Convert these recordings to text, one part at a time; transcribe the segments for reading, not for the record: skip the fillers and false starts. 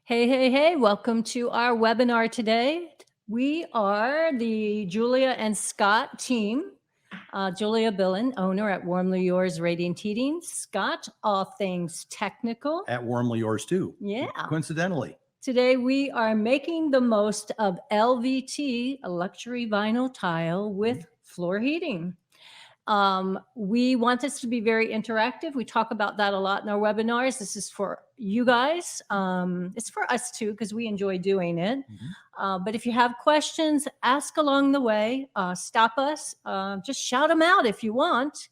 Hey, hey, hey, welcome to our webinar today. We are the Julia and Scott team. Julia Billen, owner at WarmlyYours Radiant Heating. Scott, all things technical. At WarmlyYours too. Yeah. Coincidentally. Today we are making the most of LVT, a luxury vinyl tile with floor heating. We want this to be very interactive. We talk about that a lot in our webinars. This is for you guys. It's for us too, because we enjoy doing it. But if you have questions, ask along the way, stop us, just shout them out if you want.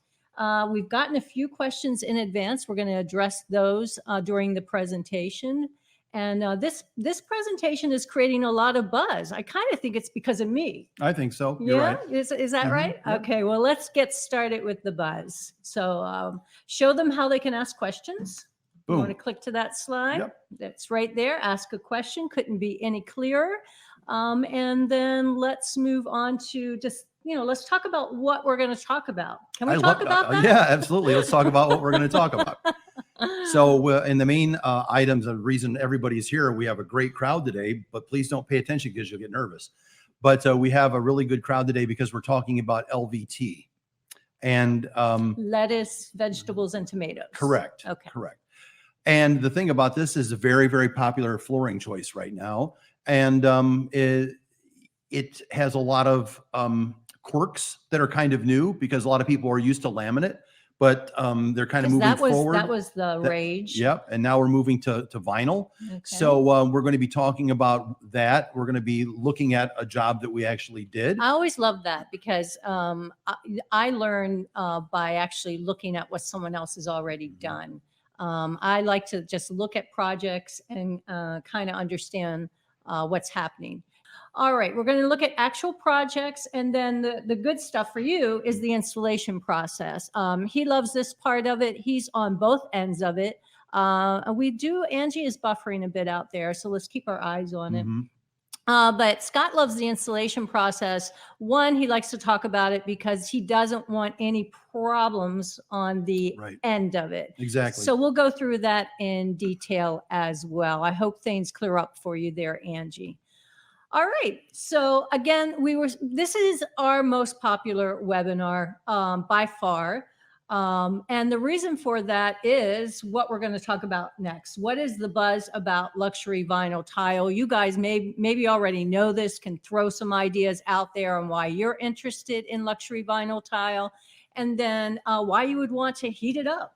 We've gotten a few questions in advance. We're going to address those during the presentation. And this presentation is creating a lot of buzz. I kind of think it's because of me. I think so. You're right. Is that right? Yep. Okay, well, let's get started with the buzz. So show them how they can ask questions. Boom. You want to click to that slide? Yep. That's right there. Ask a question. Couldn't be any clearer. And then let's move on to just, let's talk about what we're going to talk about. Can we talk about that? Yeah, absolutely. Let's talk about what we're going to talk about. So in the main items, the reason everybody's here, we have a great crowd today, but please don't pay attention because you'll get nervous. But we have a really good crowd today because we're talking about LVT and lettuce, vegetables, and tomatoes. Correct. Okay. Correct. And the thing about this is a very, very popular flooring choice right now. And it has a lot of quirks that are kind of new because a lot of people are used to laminate. But they're kind of moving forward. That was the rage. Yep. And now we're moving to vinyl. Okay. So we're going to be talking about that. We're going to be looking at a job that we actually did. I always love that because I learn by actually looking at what someone else has already done. I like to just look at projects and kind of understand what's happening. All right, we're going to look at actual projects, and then the good stuff for you is the installation process. He loves this part of it. He's on both ends of it. Angie is buffering a bit out there, so let's keep our eyes on it. But Scott loves the installation process. One, he likes to talk about it because he doesn't want any problems on the end of it. Exactly. So we'll go through that in detail as well. I hope things clear up for you there, Angie. All right. So again, this is our most popular webinar by far. And the reason for that is what we're going to talk about next. What is the buzz about luxury vinyl tile? You guys maybe already know this, can throw some ideas out there on why you're interested in luxury vinyl tile, and then why you would want to heat it up.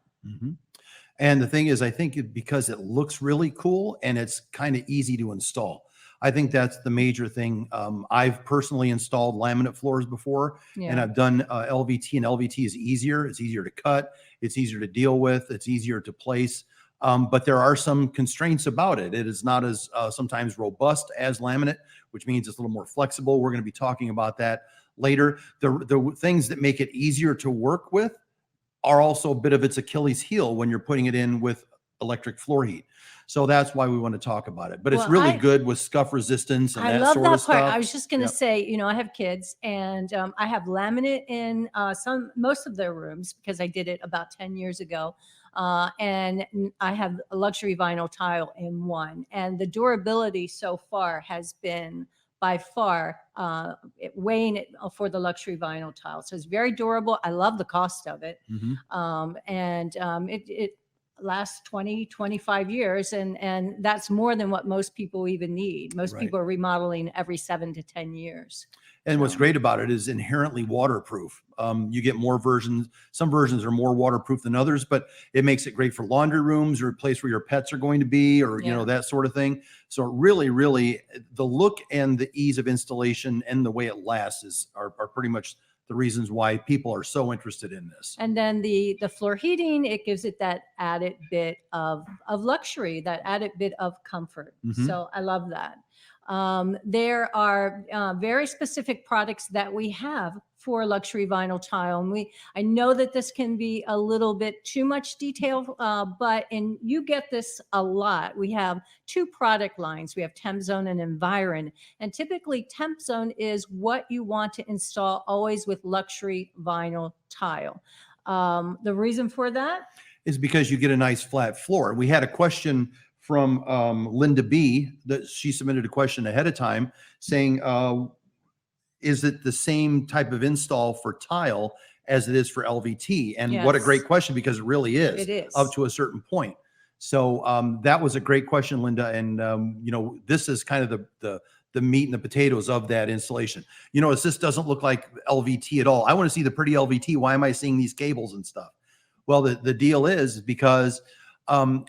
And the thing is, I think because it looks really cool and it's kind of easy to install. I think that's the major thing. I've personally installed laminate floors before, and I've done LVT, and LVT is easier. It's easier to cut. It's easier to deal with. It's easier to place. But there are some constraints about it. It is not as sometimes robust as laminate, which means it's a little more flexible. We're going to be talking about that later. The things that make it easier to work with are also a bit of its Achilles heel when you're putting it in with electric floor heat. So that's why we want to talk about it. But it's really good with scuff resistance and that sort of stuff. I was just going to say, I have kids, and I have laminate in most of their rooms because I did it about 10 years ago. And I have a luxury vinyl tile in one. And the durability so far has been by far weighing it for the luxury vinyl tile. So it's very durable. I love the cost of it. It lasts 20, 25 years. And that's more than what most people even need. Most people are remodeling every 7 to 10 years. And what's great about it is inherently waterproof. You get more versions. Some versions are more waterproof than others, but it makes it great for laundry rooms or a place where your pets are going to be, or, that sort of thing. So really, really the look and the ease of installation and the way it lasts are pretty much the reasons why people are so interested in this. And then the floor heating, it gives it that added bit of luxury, that added bit of comfort. So I love that. There are very specific products that we have for luxury vinyl tile. And I know that this can be a little bit too much detail, but you get this a lot. We have 2 product lines. We have TempZone and Environ. And typically TempZone is what you want to install always with luxury vinyl tile. The reason for that is because you get a nice flat floor. We had a question from Linda B that she submitted a question ahead of time saying, is it the same type of install for tile as it is for LVT? And what a great Yes. question, because it really is, It is. up to a certain point. So that was a great question, Linda. And you know, this is kind of the meat and the potatoes of that installation. You know, this doesn't look like LVT at all. I want to see the pretty LVT. Why am I seeing these cables and stuff? Well, the deal is because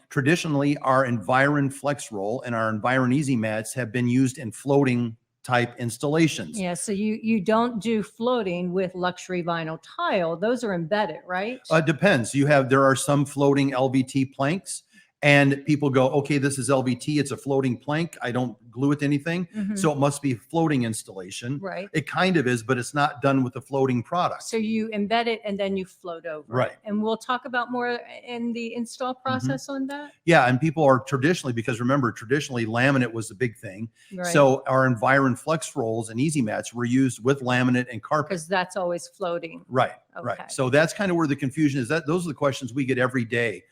traditionally our Environ Flex Roll and our Environ Easy Mats have been used in floating type installations. Yeah, so you don't do floating with luxury vinyl tile. Those are embedded, right? Depends. There are some floating LVT planks, and people go, okay, this is LVT. It's a floating plank. I don't glue it to anything. So it must be floating installation. Right. It kind of is, but it's not done with the floating product. So you embed it and then you float over. Right. And we'll talk about more in the install process on that. Yeah. And people are traditionally, because remember, traditionally laminate was the big thing. Right. So our Environ Flex Rolls and Easy Mats were used with laminate and carpet. Because that's always floating. Right. Okay. Right. So that's kind of where the confusion is. Those are the questions we get every day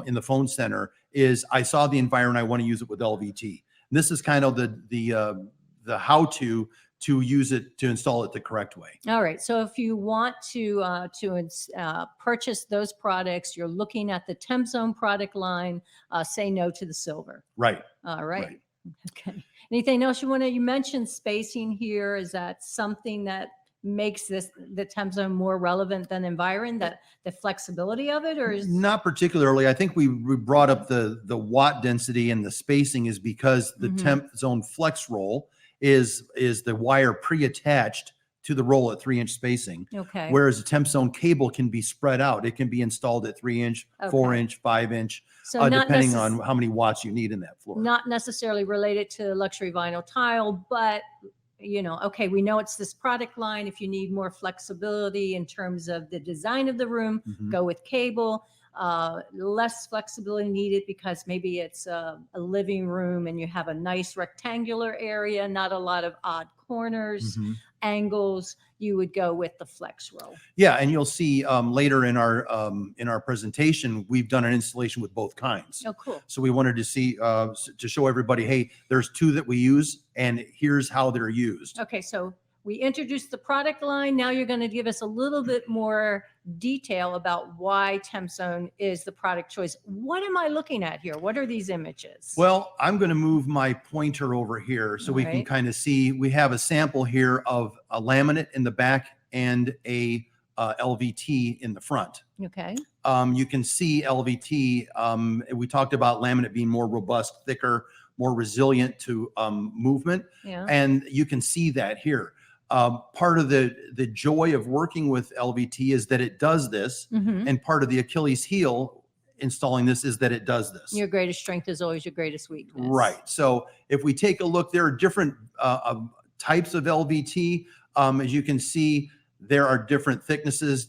in the phone center. Is I saw the Environ, I want to use it with LVT. And this is kind of the how to use it, to install it the correct way. All right. So if you want to purchase those products, you're looking at the TempZone product line. Say no to the silver. Right. All right. Right. Okay. Anything else you mentioned spacing here? Is that something that makes the TempZone more relevant than Environ, that the flexibility of it, or is Not particularly. I think we brought up the watt density and the spacing is because the TempZone Flex Roll is the wire pre-attached to the roll at 3-inch spacing. okay? Whereas a TempZone cable can be spread out. It can be installed at 3-inch, 4-inch, 5-inch, So not depending on how many watts you need in that floor. not necessarily related to luxury vinyl tile, but you know, okay, we know it's this product line. If you need more flexibility in terms of the design of the room, go with cable. Less flexibility needed because maybe it's a living room and you have a nice rectangular area, not a lot of odd corners, angles. You would go with the Flex Roll. Yeah, and you'll see later in our presentation, we've done an installation with both kinds. Oh, cool. So we wanted to see to show everybody, hey, there's two that we use, and here's how they're used. Okay, so we introduced the product line. Now you're going to give us a little bit more detail about why TempZone is the product choice. What am I looking at here? What are these images? Well, I'm going to move my pointer over here so we can kind of see. We have a sample here of a laminate in the back and a LVT in the front. Okay. You can see LVT. We talked about laminate being more robust, thicker, more resilient to movement. Yeah. And you can see that here. Part of the joy of working with LVT is that it does this. And part of the Achilles heel installing this is that it does this. Your greatest strength is always your greatest weakness. Right. So if we take a look, there are different types of LVT. As you can see, there are different thicknesses,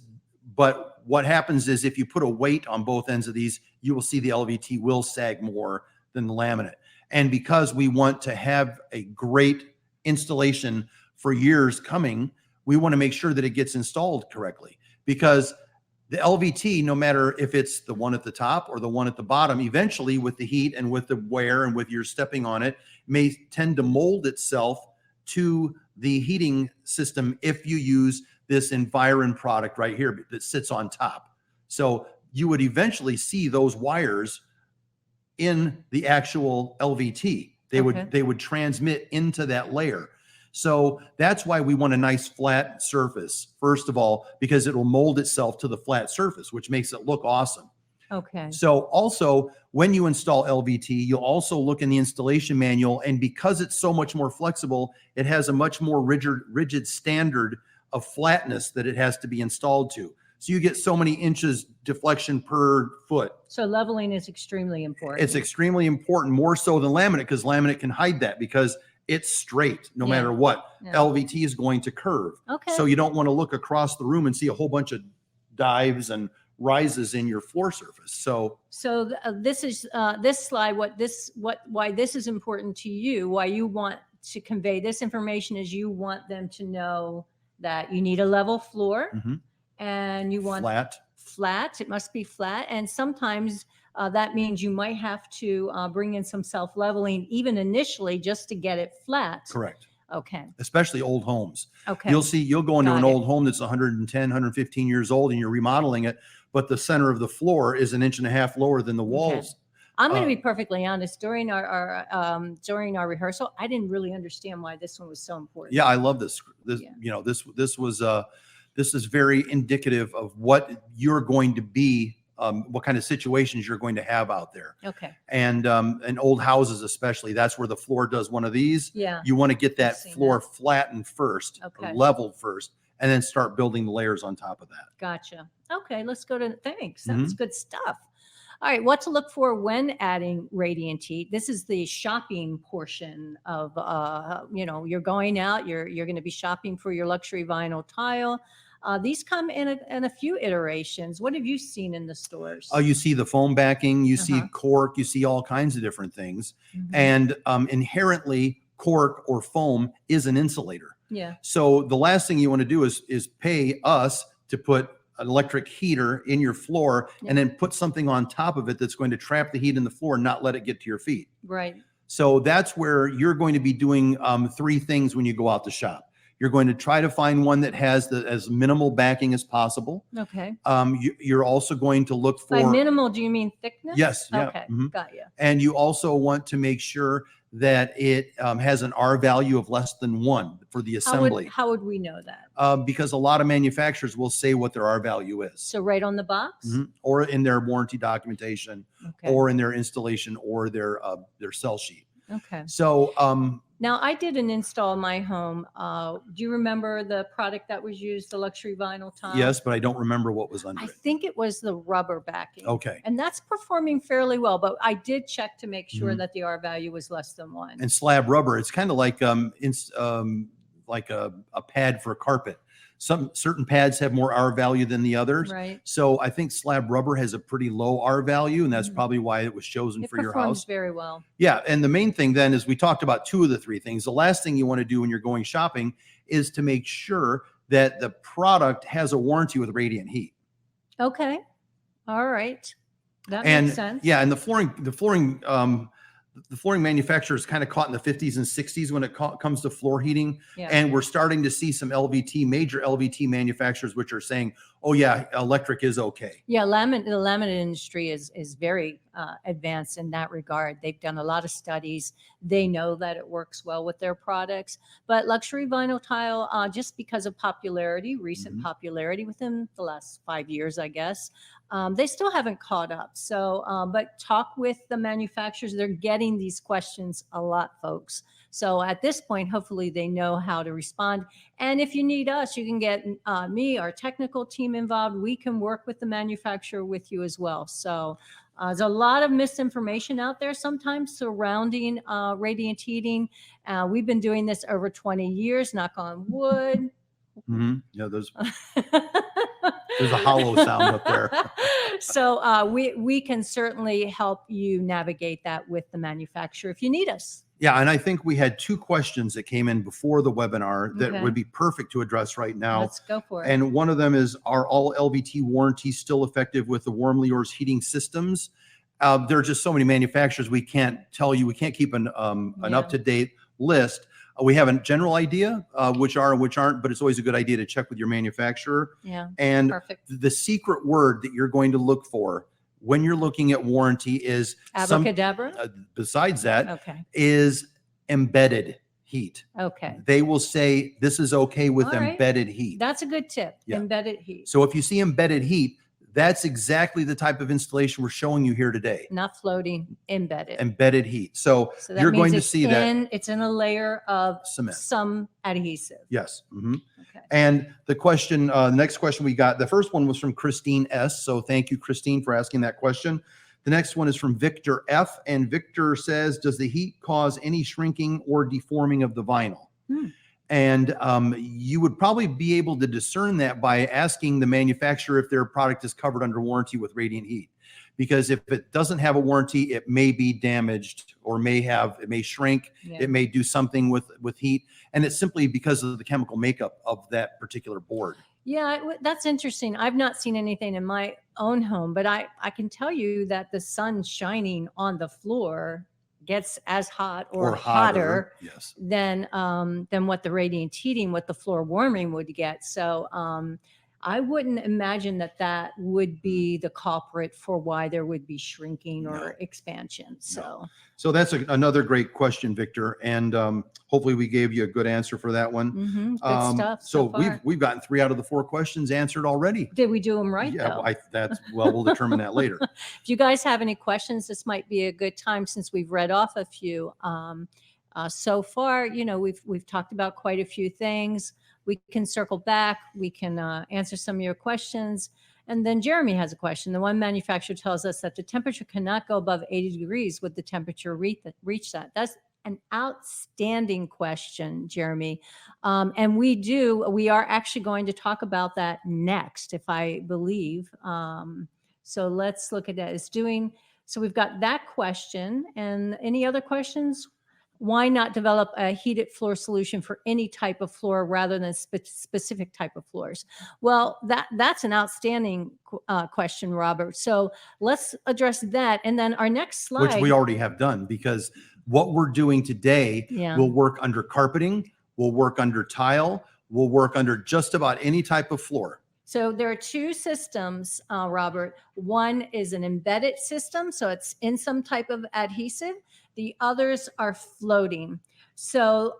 but what happens is if you put a weight on both ends of these, you will see the LVT will sag more than the laminate. And because we want to have a great installation for years coming, we want to make sure that it gets installed correctly, because the LVT, no matter if it's the one at the top or the one at the bottom, eventually with the heat and with the wear and with your stepping on it, may tend to mold itself to the heating system if you use this Environ product right here that sits on top. So you would eventually see those wires in the actual LVT. They would transmit into that layer. So that's why we want a nice flat surface, first of all, because it will mold itself to the flat surface, which makes it look awesome. Okay. So also, when you install LVT, you'll also look in the installation manual, and because it's so much more flexible, it has a much more rigid standard of flatness that it has to be installed to. So you get so many inches deflection per foot. So leveling is extremely important. It's extremely important, more so than laminate, because laminate can hide that because it's straight no matter what. LVT is going to curve. Okay. So you don't want to look across the room and see a whole bunch of dives and rises in your floor surface. So this is this slide. Why this is important to you? Why you want to convey this information is you want them to know that you need a level floor, and you want flat. Flat. It must be flat, and sometimes that means you might have to bring in some self-leveling even initially just to get it flat. Correct. Okay. Especially old homes. Okay. You'll go into Got an it. old home that's 110, 115 years old and you're remodeling it, but the center of the floor is 1.5 inches lower than the walls. I'm going to be perfectly honest. During our rehearsal, I didn't really understand why this one was so important. Yeah, I love this. This is very indicative of what you're going to be, what kind of situations you're going to have out there. Okay. And in old houses especially, that's where the floor does one of these. Yeah. You want to get that floor that. flattened first, Okay. leveled first, and then start building the layers on top of that. Gotcha. Okay, let's go to thanks. That's good stuff. All right, what to look for when adding radiant heat. This is the shopping portion of, you're going out, you're going to be shopping for your luxury vinyl tile. These come in a few iterations. What have you seen in the stores? You see the foam backing, you see cork, you see all kinds of different things. And inherently, cork or foam is an insulator. Yeah. So the last thing you want to do is pay us to put an electric heater in your floor and then put something on top of it that's going to trap the heat in the floor and not let it get to your feet. Right. So that's where you're going to be doing 3 things when you go out to shop. You're going to try to find one that has as minimal backing as possible. Okay. You're also going to look for... By minimal, do you mean thickness? Yes. Yeah. Okay. Got you. And you also want to make sure that it has an R value of less than 1 for the assembly. How would we know that? Because a lot of manufacturers will say what their R value is. So right on the box? Or in their warranty documentation, or in their installation, or their sell sheet. Okay. So now I did an install in my home. Do you remember the product that was used, the luxury vinyl tile? yes, but I don't remember what was under I it. think it was the rubber backing. Okay. And that's performing fairly well, but I did check to make sure that the R value was less than 1. And slab rubber, it's kind of like a pad for a carpet. Certain pads have more R value than the others. Right. So I think slab rubber has a pretty low R value, and that's probably why it was chosen for your house. It performs very well. Yeah. And the main thing then is we talked about 2 of the 3 things. The last thing you want to do when you're going shopping is to make sure that the product has a warranty with radiant heat. Okay. All right. That makes sense. Yeah. And the flooring manufacturers kind of caught in the 50s and 60s when it comes to floor heating. Yeah. And we're starting to see some major LVT manufacturers, which are saying, oh yeah, electric is okay. Yeah. The laminate industry is very advanced in that regard. They've done a lot of studies. They know that it works well with their products, but luxury vinyl tile, just because of popularity, recent popularity within the last 5 years, I guess, they still haven't caught up. So, but talk with the manufacturers. They're getting these questions a lot, folks. So at this point, hopefully they know how to respond. And if you need us, you can get me, our technical team involved. We can work with the manufacturer with you as well. So there's a lot of misinformation out there sometimes surrounding radiant heating. We've been doing this over 20 years, knock on wood. Yeah, there's a hollow sound up there. So we can certainly help you navigate that with the manufacturer if you need us. Yeah, and I think we had 2 questions that came in before the webinar that would be perfect to address right now. Let's go for it. And one of them is, are all LVT warranties still effective with the WarmlyYours heating systems? There are just so many manufacturers, we can't tell you, we can't keep an up-to-date list. We have a general idea which are and which aren't, but it's always a good idea to check with your manufacturer. Yeah, and perfect. The secret word that you're going to look for when you're looking at warranty is abracadabra. Besides that, okay, is embedded heat. Okay. They will say this is okay with All right. embedded heat. That's a good tip. Yeah. Embedded heat. So if you see embedded heat, that's exactly the type of installation we're showing you here today. Not floating, embedded. Embedded heat. So that you're means going to it's see that it's in a layer of cement. Some adhesive. Yes. Okay. And the next question we got, the first one was from Christine S. So thank you, Christine, for asking that question. The next one is from Victor F. And Victor says, does the heat cause any shrinking or deforming of the vinyl? And you would probably be able to discern that by asking the manufacturer if their product is covered under warranty with radiant heat. Because if it doesn't have a warranty, it may be damaged or it may shrink. Yeah. It may do something with heat. And it's simply because of the chemical makeup of that particular board. Yeah, that's interesting. I've not seen anything in my own home, but I can tell you that the sun shining on the floor gets as hot or Or hotter. hotter Yes. than what the radiant heating, what the floor warming would get. So I wouldn't imagine that that would be the culprit for why there would be shrinking No. or expansion. So So that's another great question, Victor, and hopefully we gave you a good answer for that one. good stuff so So we've far. gotten 3 out of the 4 questions answered already. Did we do them right Yeah, though? we'll determine that later. If you guys have any questions, this might be a good time since we've read off a few. So far, you know, we've talked about quite a few things. We can circle back. We can answer some of your questions. And then Jeremy has a question. The one manufacturer tells us that the temperature cannot go above 80 degrees. Would the temperature reach that? That's an outstanding question, Jeremy. And we are actually going to talk about that next, if I believe. So let's look at that. So we've got that question. And any other questions? Why not develop a heated floor solution for any type of floor rather than specific type of floors? Well, that's an outstanding question, Robert. So let's address that. And then our next slide. Which we already have done, because what we're doing today will work under carpeting, will work under tile, will work under just about any type of floor. So there are two systems, Robert. One is an embedded system, so it's in some type of adhesive. The others are floating. So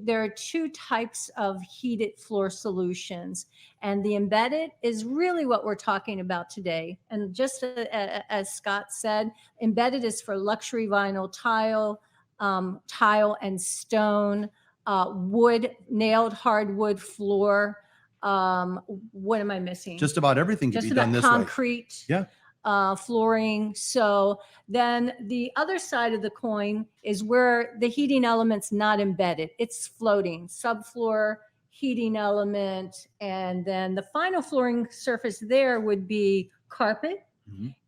there are two types of heated floor solutions. And the embedded is really what we're talking about today. And just as Scott said, embedded is for luxury vinyl tile, tile and stone, wood, nailed hardwood floor. What am I missing? Just about everything can be done this way. Concrete. Yeah. Flooring. So then the other side of the coin is where the heating element's not embedded. It's floating, subfloor heating element. And then the final flooring surface there would be carpet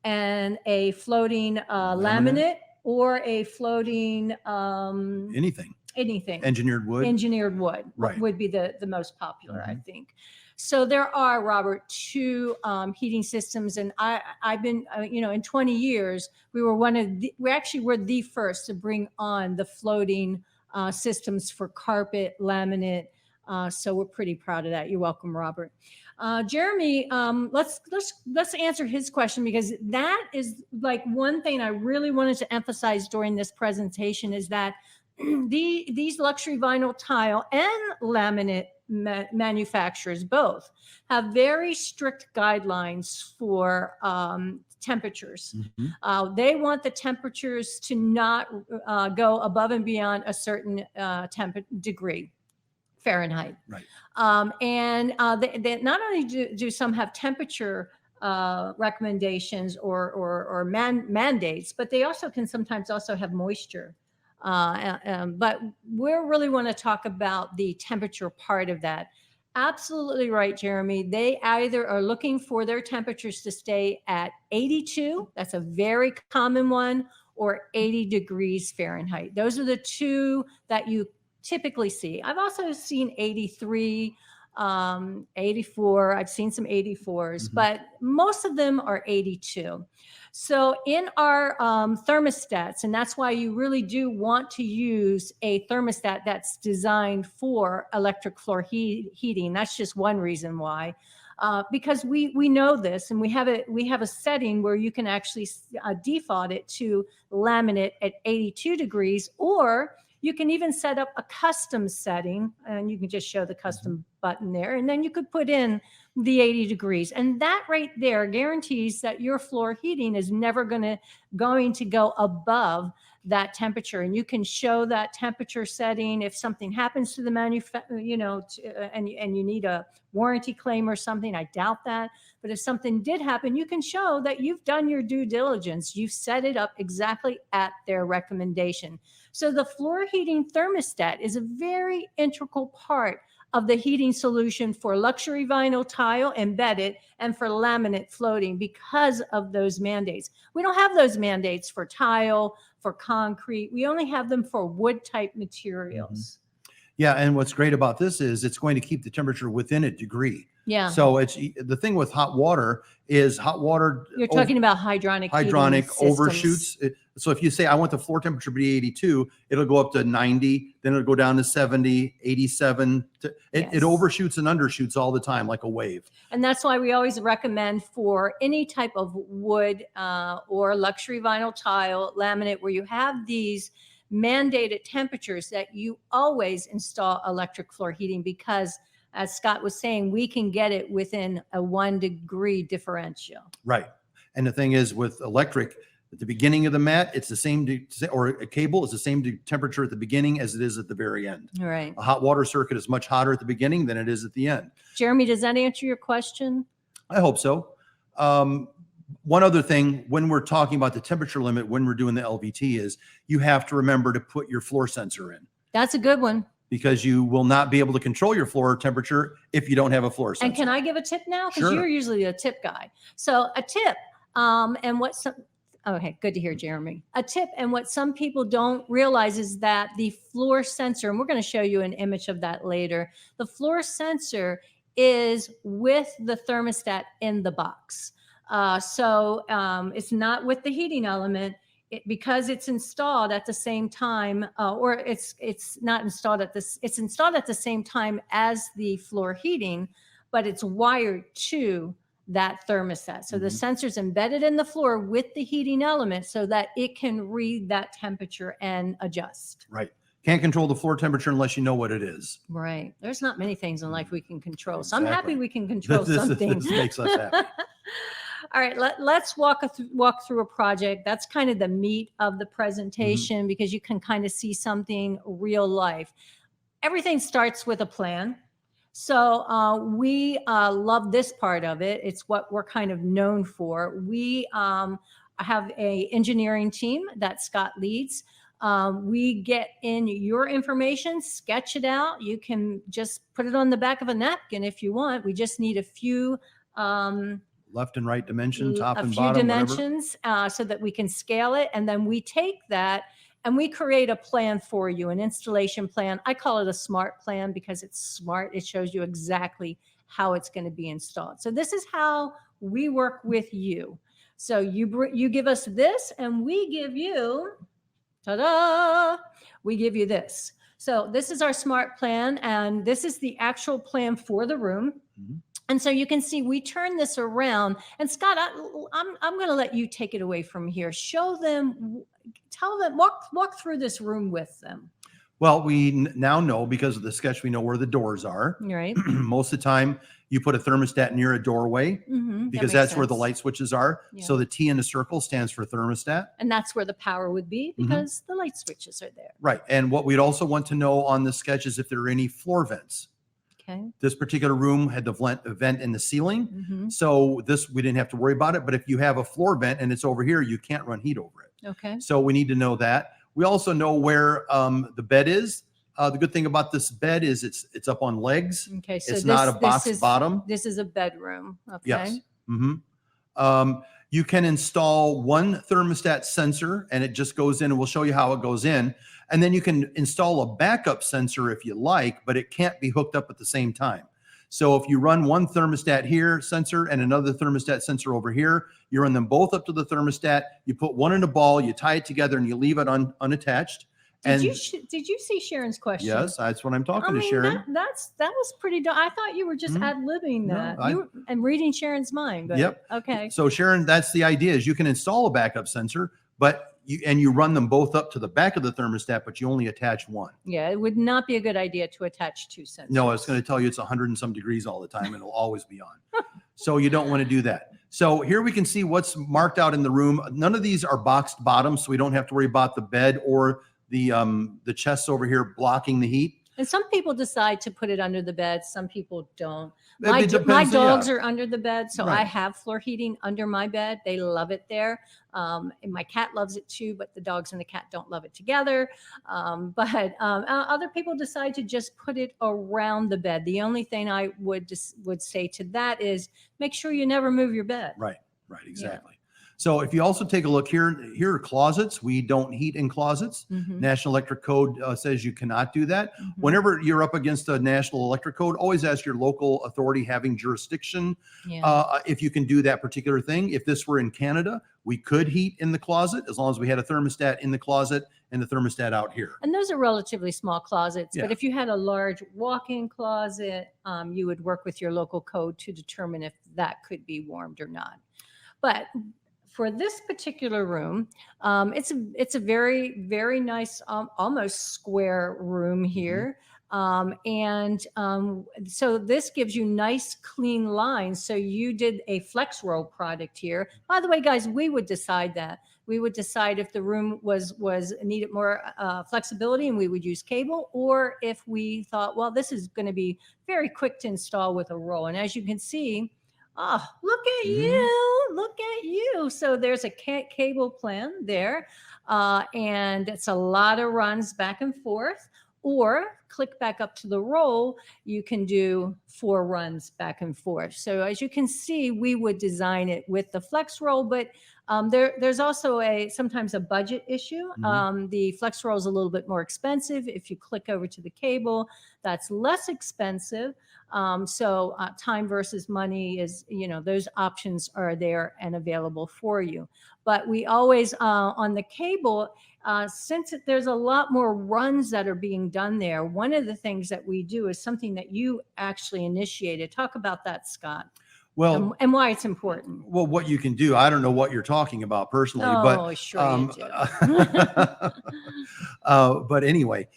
and a floating laminate or a floating anything. Engineered wood. Right. Would be the most popular, I think. So there are, Robert, two heating systems, and I've been, in 20 years, we actually were the first to bring on the floating systems for carpet, laminate. So we're pretty proud of that. You're welcome, Robert. Jeremy, let's answer his question, because that is like one thing I really wanted to emphasize during this presentation is that these luxury vinyl tile and laminate manufacturers both have very strict guidelines for temperatures. They want the temperatures to not go above and beyond a certain degree Fahrenheit. Right. And they not only do some have temperature recommendations or mandates, but they also can sometimes also have moisture. But we really want to talk about the temperature part of that. Absolutely right, Jeremy. They either are looking for their temperatures to stay at 82, that's a very common one, or 80 degrees Fahrenheit. Those are the two that you typically see. I've also seen 83, 84. I've seen some 84s, but most of them are 82. So in our thermostats, and that's why you really do want to use a thermostat that's designed for electric floor heating. That's just one reason why. Because we know this, and we have a setting where you can actually default it to laminate at 82 degrees, or you can even set up a custom setting, and you can just show the custom button there, and then you could put in the 80 degrees. And that right there guarantees that your floor heating is never going to go above that temperature. And you can show that temperature setting if something happens to the manufacturer, and you need a warranty claim or something. I doubt that. But if something did happen, you can show that you've done your due diligence. You've set it up exactly at their recommendation. So the floor heating thermostat is a very integral part of the heating solution for luxury vinyl tile embedded and for laminate floating because of those mandates. We don't have those mandates for tile, for concrete. We only have them for wood type materials. Yeah, and what's great about this is it's going to keep the temperature within a degree. Yeah. So it's the thing with hot water is hot water. You're talking about hydronic Hydronic heating overshoots. systems. So if you say, I want the floor temperature to be 82, it'll go up to 90, then it'll go down to 70, 87. It Yes. overshoots and undershoots all the time like a wave. And that's why we always recommend for any type of wood or luxury vinyl tile, laminate, where you have these mandated temperatures, that you always install electric floor heating, because as Scott was saying, we can get it within a 1 degree differential. Right. And the thing is with electric, at the beginning of the mat, it's the same, or a cable is the same temperature at the beginning as it is at the very end. All right. A hot water circuit is much hotter at the beginning than it is at the end. Jeremy, does that answer your question? I hope so. One other thing, when we're talking about the temperature limit, when we're doing the LVT, is you have to remember to put your floor sensor in. That's a good one. Because you will not be able to control your floor temperature if you don't have a floor sensor. And can I give a tip now? Because Sure. you're usually a tip guy. So a tip, and what some, okay, good to hear, Jeremy. A tip, and what some people don't realize, is that the floor sensor, and we're going to show you an image of that later, the floor sensor is with the thermostat in the box. So it's not with the heating element. Because it's installed at the same time, or it's not installed at this, it's installed at the same time as the floor heating, but it's wired to that thermostat. So the sensor's embedded in the floor with the heating element so that it can read that temperature and adjust. Right. Can't control the floor temperature unless you know what it is. Right. There's not many things in life we can control. So I'm Exactly. happy we can control some things. This makes us happy. All right, let's walk through a project. That's kind of the meat of the presentation, because you can kind of see something real life. Everything starts with a plan. So we love this part of it. It's what we're kind of known for. We have a engineering team that Scott leads. We get in your information, sketch it out. You can just put it on the back of a napkin if you want. We just need a few left and right dimension, top a and few bottom, dimensions so that we can scale it. And then we take that and we create a plan for you, an installation plan. I call it a smart plan because it's smart. It shows you exactly how it's going to be installed. So this is how we work with you. So you give us this and we give you, ta-da, we give you this. So this is our smart plan, and this is the actual plan for the room. And so you can see we turn this around. And Scott, I'm going to let you take it away from here. Show them, tell them, walk through this room with them. Well, we now know, because of the sketch, we know where the doors are. Right. Most of the time, you put a thermostat near a doorway because that's where the light switches are. Yeah. So the T in the circle stands for thermostat. And that's where the power would be, because the light switches are there. Right. And what we'd also want to know on the sketch is if there are any floor vents. Okay. This particular room had the vent in the ceiling. So this, we didn't have to worry about it. But if you have a floor vent and it's over here, you can't run heat over it. Okay. So we need to know that. We also know where the bed is. The good thing about this bed is it's up on legs. Okay. So it's not a box bottom. This is a bedroom. Okay. Yes. You can install one thermostat sensor and it just goes in, and we'll show you how it goes in. And then you can install a backup sensor if you like, but it can't be hooked up at the same time. So if you run one thermostat here sensor and another thermostat sensor over here, you run them both up to the thermostat, you put one in a ball, you tie it together, and you leave it unattached. Did you see Sharon's question? Yes, that's what I'm talking to Sharon. That was pretty. I thought you were just ad-libbing that and reading Sharon's mind. But, yep. Okay. So Sharon, that's the idea: is you can install a backup sensor, but you run them both up to the back of the thermostat, but you only attach one. Yeah, it would not be a good idea to attach two sensors. No, it's going to tell you it's 100 and some degrees all the time, and it'll always be on. So you don't want to do that. So here we can see what's marked out in the room. None of these are boxed bottoms, so we don't have to worry about the bed or the chests over here blocking the heat. And some people decide to put it under the bed. Some people don't. It My depends, dogs are under the bed, so I Right. have floor heating under my bed. They love it there. And my cat loves it too, but the dogs and the cat don't love it together. But other people decide to just put it around the bed. The only thing I would say to that is make sure you never move your bed. Right, exactly. So if you also take a look here are closets. We don't heat in closets. National Electric Code says you cannot do that. Whenever you're up against a National Electric Code, always ask your local authority having jurisdiction if you can do that particular thing. If this were in Canada, we could heat in the closet as long as we had a thermostat in the closet and the thermostat out here. And those are relatively small closets, but if you had a large walk-in closet, you would work with your local code to determine if that could be warmed or not. But for this particular room, it's a very, very nice, almost square room here. So this gives you nice clean lines. So you did a flex roll product here. By the way, guys, we would decide that. We would decide if the room was needed more flexibility, and we would use cable, or if we thought, well, this is going to be very quick to install with a roll. And as you can see, oh, look at you. Look at you. So there's a cable plan there. And it's a lot of runs back and forth. Or click back up to the roll, you can do 4 runs back and forth. So as you can see, we would design it with the flex roll, but there's also sometimes a budget issue. The flex roll is a little bit more expensive. If you click over to the cable, that's less expensive. So time versus money is, those options are there and available for you. But we always, on the cable, since there's a lot more runs that are being done there, one of the things that we do is something that you actually initiated. Talk about that, Scott. Well, and why it's important. Well, what you can do, I don't know what you're talking about personally, but sure you do. But anyway,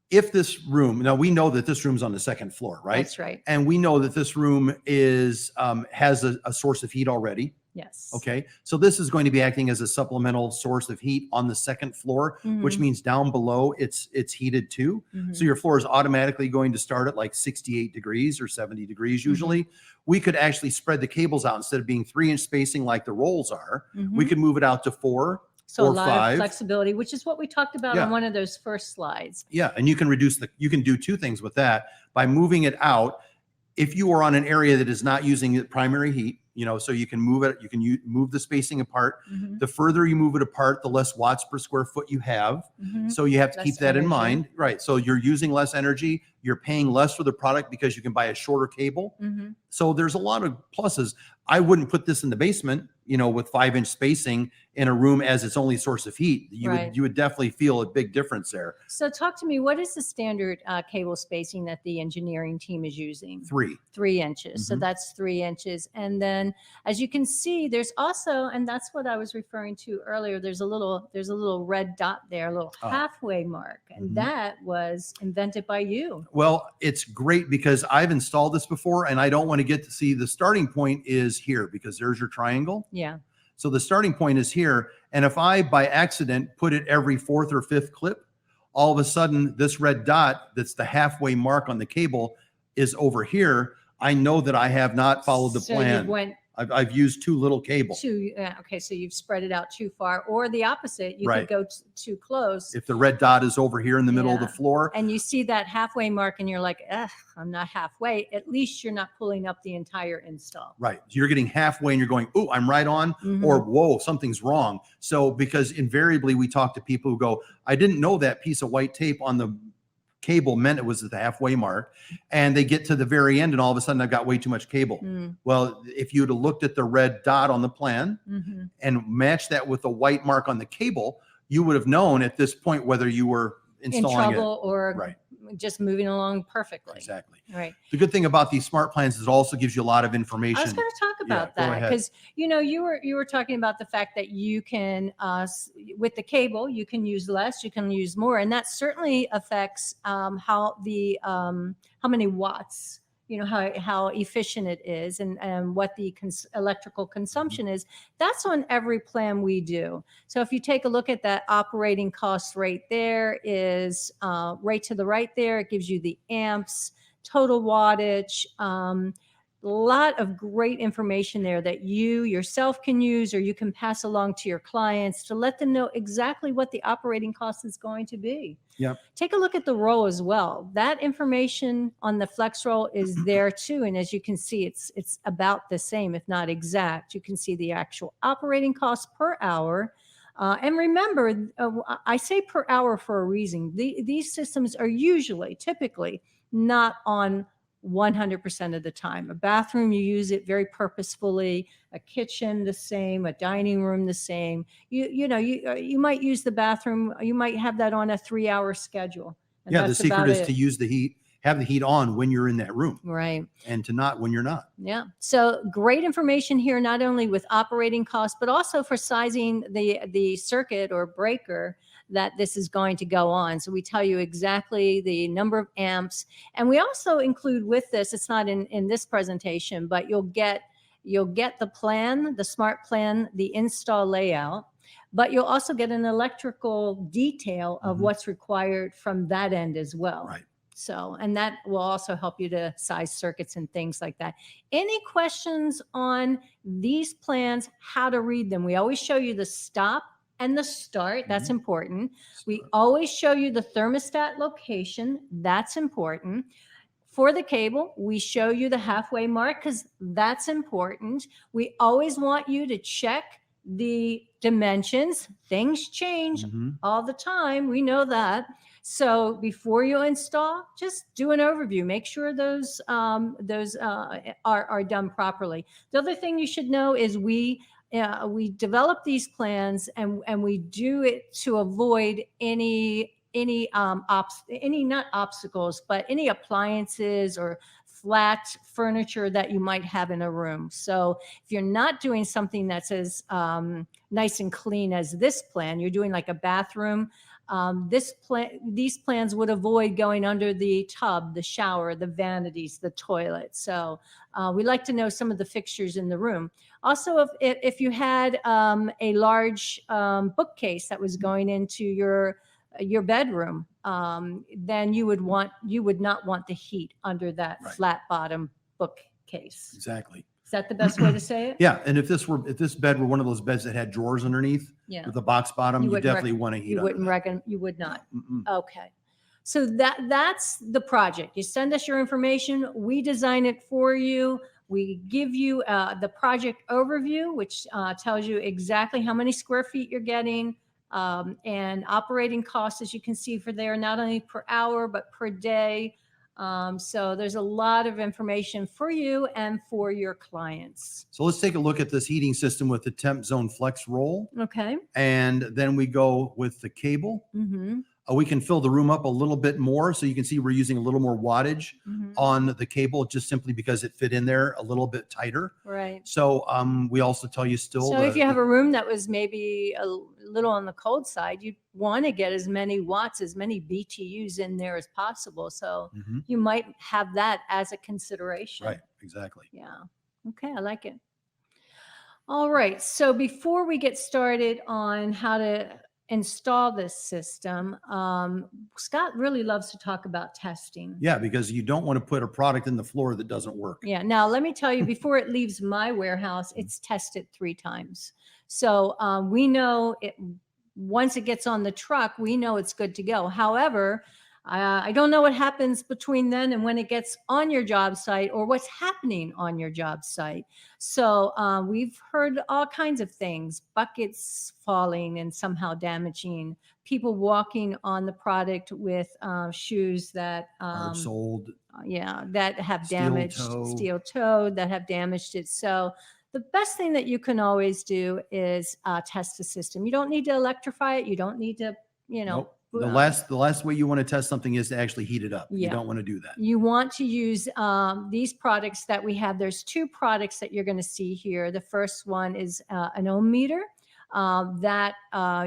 if this room, now we know that this room's on the 2nd floor, right? That's right. And we know that this room is has a source of heat already. Yes. Okay. So this is going to be acting as a supplemental source of heat on the 2nd floor, which means down below it's heated too. So your floor is automatically going to start at like 68 degrees or 70 degrees usually. We could actually spread the cables out instead of being 3-inch spacing like the rolls are. We could move it out to 4. So or a lot 5. of flexibility, which is what we talked about on one of those first slides. Yeah. And you can you can do 2 things with that by moving it out. If you are on an area that is not using primary heat, so you can move it, you can move the spacing apart. The further you move it apart, the less watts per square foot you have. So you have to keep that in mind, right? So you're using less energy, you're paying less for the product because you can buy a shorter cable. So there's a lot of pluses. I wouldn't put this in the basement, with 5-inch spacing in a room as its only source of heat. You would definitely feel a big difference there. So talk to me, what is the standard cable spacing that the engineering team is using? 3 inches. So that's 3 inches. And then as you can see, there's also, and that's what I was referring to earlier, there's a little red dot there, a little halfway mark. And that was invented by you. Well, it's great because I've installed this before and I don't want to get to see the starting point is here because there's your triangle. Yeah. So the starting point is here. And if I, by accident, put it every 4th or 5th clip, all of a sudden this red dot that's the halfway mark on the cable is over here. I know that I have not followed the plan. I've used too little cable. Okay, so you've spread it out too far, or the opposite. You could go too close. If the red dot is over here in the middle of the floor, and you see that halfway mark, and you're like, I'm not halfway. At least you're not pulling up the entire install. Right. You're getting halfway, and you're going, oh, I'm right on, or whoa, something's wrong. So because invariably we talk to people who go, I didn't know that piece of white tape on the cable meant it was at the halfway mark, and they get to the very end and all of a sudden I've got way too much cable. Well, if you'd have looked at the red dot on the plan and matched that with the white mark on the cable, you would have known at this point whether you were installing in trouble or just moving along perfectly. Exactly. Right. The good thing about these smart plans is it also gives you a lot of information. I was going to talk about that because you were talking about the fact that you can with the cable you can use less, you can use more, and that certainly affects how many watts, how efficient it is and what the electrical consumption is. That's on every plan we do. So if you take a look at that operating cost right there is right to the right there, it gives you the amps, total wattage, lot of great information there that you yourself can use or you can pass along to your clients to let them know exactly what the operating cost is going to be. Yeah. Take a look at the roll as well. That information on the Flex Roll is there too. And as you can see, it's about the same, if not exact. You can see the actual operating cost per hour. And remember, I say per hour for a reason. These systems are usually, typically, not on 100% of the time. A bathroom, you use it very purposefully. A kitchen, the same. A dining room, the same. You might use the bathroom. You might have that on a 3-hour schedule. And Yeah, the that's secret about is it. to use the heat, have the heat on when you're in that room, Right. and to not when you're not. Yeah. So great information here, not only with operating costs, but also for sizing the circuit or breaker that this is going to go on. So we tell you exactly the number of amps. And we also include with this, it's not in this presentation, but you'll get the plan, the smart plan, the install layout, but you'll also get an electrical detail of what's required from that end as well. Right. So, and that will also help you to size circuits and things like that. Any questions on these plans, how to read them? We always show you the stop and the start. That's important. We always show you the thermostat location. That's important. For the cable, we show you the halfway mark because that's important. We always want you to check the dimensions. Things change all the time. We know that. So before you install, just do an overview. Make sure those are done properly. The other thing you should know is we develop these plans and we do it to avoid any not obstacles, but any appliances or flat furniture that you might have in a room. So if you're not doing something that's as nice and clean as this plan, you're doing like a bathroom. These plans would avoid going under the tub, the shower, the vanities, the toilet. So we like to know some of the fixtures in the room. Also, if you had a large bookcase that was going into your bedroom, then you would not want the heat under that flat bottom bookcase. Exactly. Is that the best way to say it? Yeah. And if this bed were one of those beds that had drawers underneath with a box bottom, you definitely want to heat. You wouldn't reckon you would not. Okay. So that's the project. You send us your information. We design it for you. We give you the project overview, which tells you exactly how many square feet you're getting, and operating costs, as you can see for there, not only per hour, but per day. So there's a lot of information for you and for your clients. So let's take a look at this heating system with the TempZone Flex Roll. Okay. And then we go with the cable. We can fill the room up a little bit more. So you can see we're using a little more wattage on the cable just simply because it fit in there a little bit tighter. Right. So we also tell you still. So if you have a room that was maybe a little on the cold side, you'd want to get as many watts, as many BTUs in there as possible. So you might have that as a consideration. Right. Exactly. Yeah. Okay. I like it. All right. So before we get started on how to install this system, Scott really loves to talk about testing. Yeah, because you don't want to put a product in the floor that doesn't work. Yeah. Now, let me tell you, before it leaves my warehouse, it's tested 3 times. So we know it, once it gets on the truck, we know it's good to go. However, I don't know what happens between then and when it gets on your job site or what's happening on your job site. So we've heard all kinds of things, buckets falling and somehow damaging, people walking on the product with shoes that Hard soled. Yeah, that have damaged, steel toe, that have damaged it. So the best thing that you can always do is test the system. You don't need to electrify it. You don't need to, Nope. The last way you want to test something is to actually heat it up. Yeah. You don't want to do that. You want to use these products that we have. There's 2 products that you're going to see here. The first one is an ohm meter that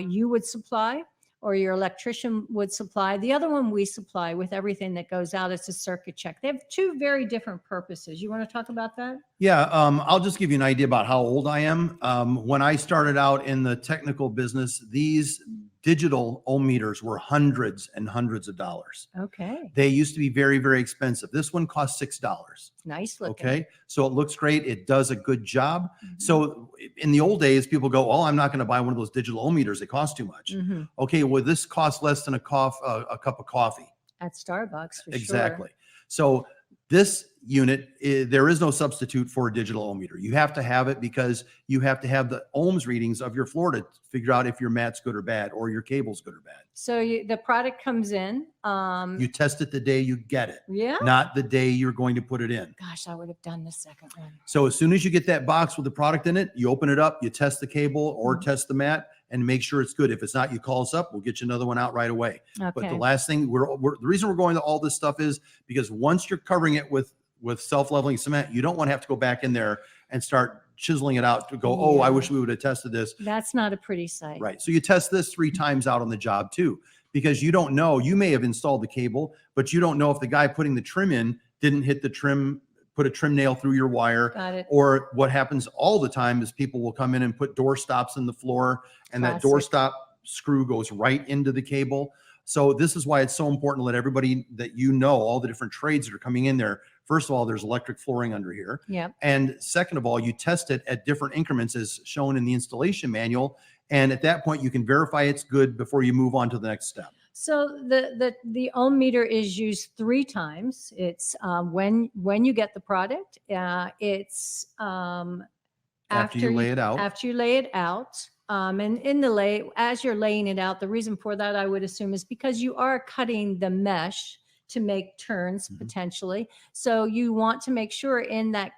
you would supply or your electrician would supply. The other one we supply with everything that goes out. It's a circuit check. They have 2 very different purposes. You want to talk about that? Yeah, I'll just give you an idea about how old I am. When I started out in the technical business, these digital ohm meters were hundreds and hundreds of dollars. Okay. They used to be very, very expensive. This one costs $6. Nice looking. Okay. So it looks great. It does a good job. Mhm. So in the old days, people go, oh, I'm not going to buy one of those digital ohm meters. They cost too much. Mhm. Okay. Well, this costs less than a cup of coffee. At Starbucks, for Exactly. sure. So this unit, there is no substitute for a digital ohm meter. You have to have it because you have to have the ohms readings of your floor to figure out if your mat's good or bad or your cable's good or bad. So the product comes in. You test it the day you get it, Yeah. not the day you're going to put it in. Gosh, I would have done the second one. So as soon as you get that box with the product in it, you open it up, you test the cable or test the mat and make sure it's good. If it's not, you call us up. We'll get you another one out right away. Okay. But the last thing the reason we're going to all this stuff is because once you're covering it with self-leveling cement, you don't want to have to go back in there and start chiseling it out to go, oh, I wish we would have tested this. That's not a pretty sight. Right. So you test this 3 times out on the job too, because you don't know, you may have installed the cable, but you don't know if the guy putting the trim in didn't hit the trim, put a trim nail through your wire. Got it. Or what happens all the time is people will come in and put door stops in the floor and that door stop screw goes right into the cable. So this is why it's so important to let everybody that you know, all the different trades that are coming in there. First of all, there's electric flooring under here. Yeah. And second of all, you test it at different increments as shown in the installation manual. And at that point, you can verify it's good before you move on to the next step. So the ohm meter is used 3 times. It's when you get the product. It's After you lay it out. After you lay it out. And in the as you're laying it out, the reason for that, I would assume, is because you are cutting the mesh to make turns potentially. So you want to make sure in that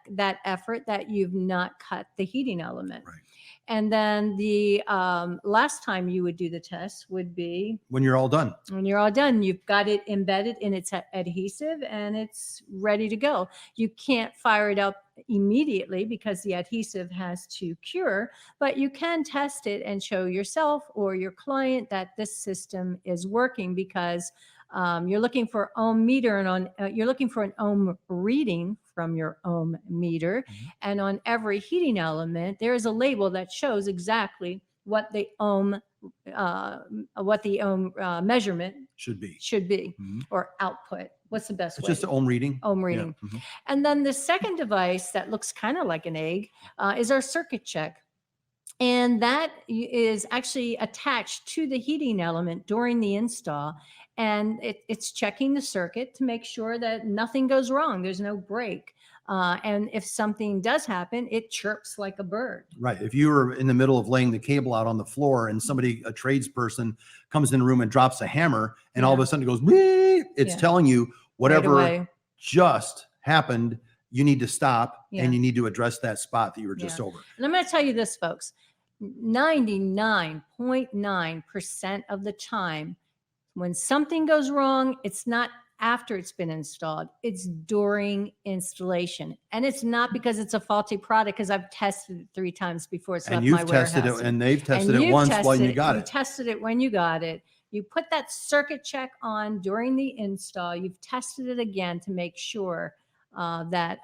effort that you've not cut the heating element. Right. And then the last time you would do the test would be when you're all done. When you're all done, you've got it embedded in its adhesive and it's ready to go. You can't fire it up immediately because the adhesive has to cure, but you can test it and show yourself or your client that this system is working, because you're looking for ohm meter and you're looking for an ohm reading from your ohm meter. And on every heating element, there is a label that shows exactly what the ohm measurement should be or output. What's the best way? Just an ohm reading. Ohm reading. Yeah. And then the second device that looks kind of like an egg is our circuit check. And that is actually attached to the heating element during the install. And it's checking the circuit to make sure that nothing goes wrong. There's no break. And if something does happen, it chirps like a bird. Right. If you were in the middle of laying the cable out on the floor and a tradesperson comes in the room and drops a hammer and all of a sudden it goes, wee, it's telling you whatever just happened, you need to stop and you need to address that spot that you were just over. And I'm going to tell you this, folks, 99.9% of the time, when something goes wrong, it's not after it's been installed, it's during installation. And it's not because it's a faulty product, because I've tested it 3 times before it's left my warehouse. And you've tested it, and they've tested it once while you got it. You tested it when you got it. You put that circuit check on during the install. You've tested it again to make sure that,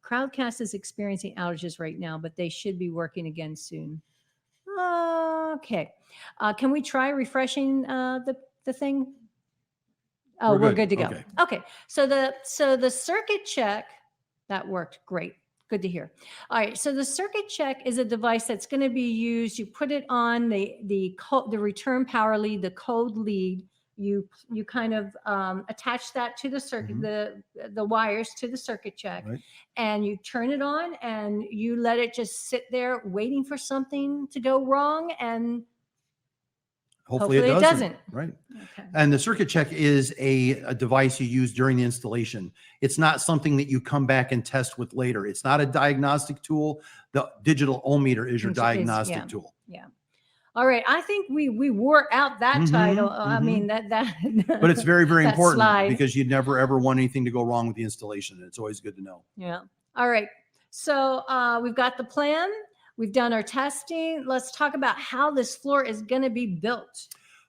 Crowdcast is experiencing outages right now, but they should be working again soon. Okay. Can we try refreshing the thing? Oh, we're good to go. Okay. So the circuit check, that worked great. Good to hear. All right. So the circuit check is a device that's going to be used. You put it on the return power lead, the code lead. You kind of attach that to the circuit, the wires to the circuit check, and you turn it on and you let it just sit there waiting for something to go wrong, and hopefully it doesn't. Right. Okay. And the circuit check is a device you use during the installation. It's not something that you come back and test with later. It's not a diagnostic tool. The digital ohm meter is your diagnostic tool. Yeah. All right. I think we wore out that title. I mean, that. But it's very, very important because you never, ever want anything to go wrong with the installation. It's always good to know. Yeah. All right. So we've got the plan. We've done our testing. Let's talk about how this floor is going to be built.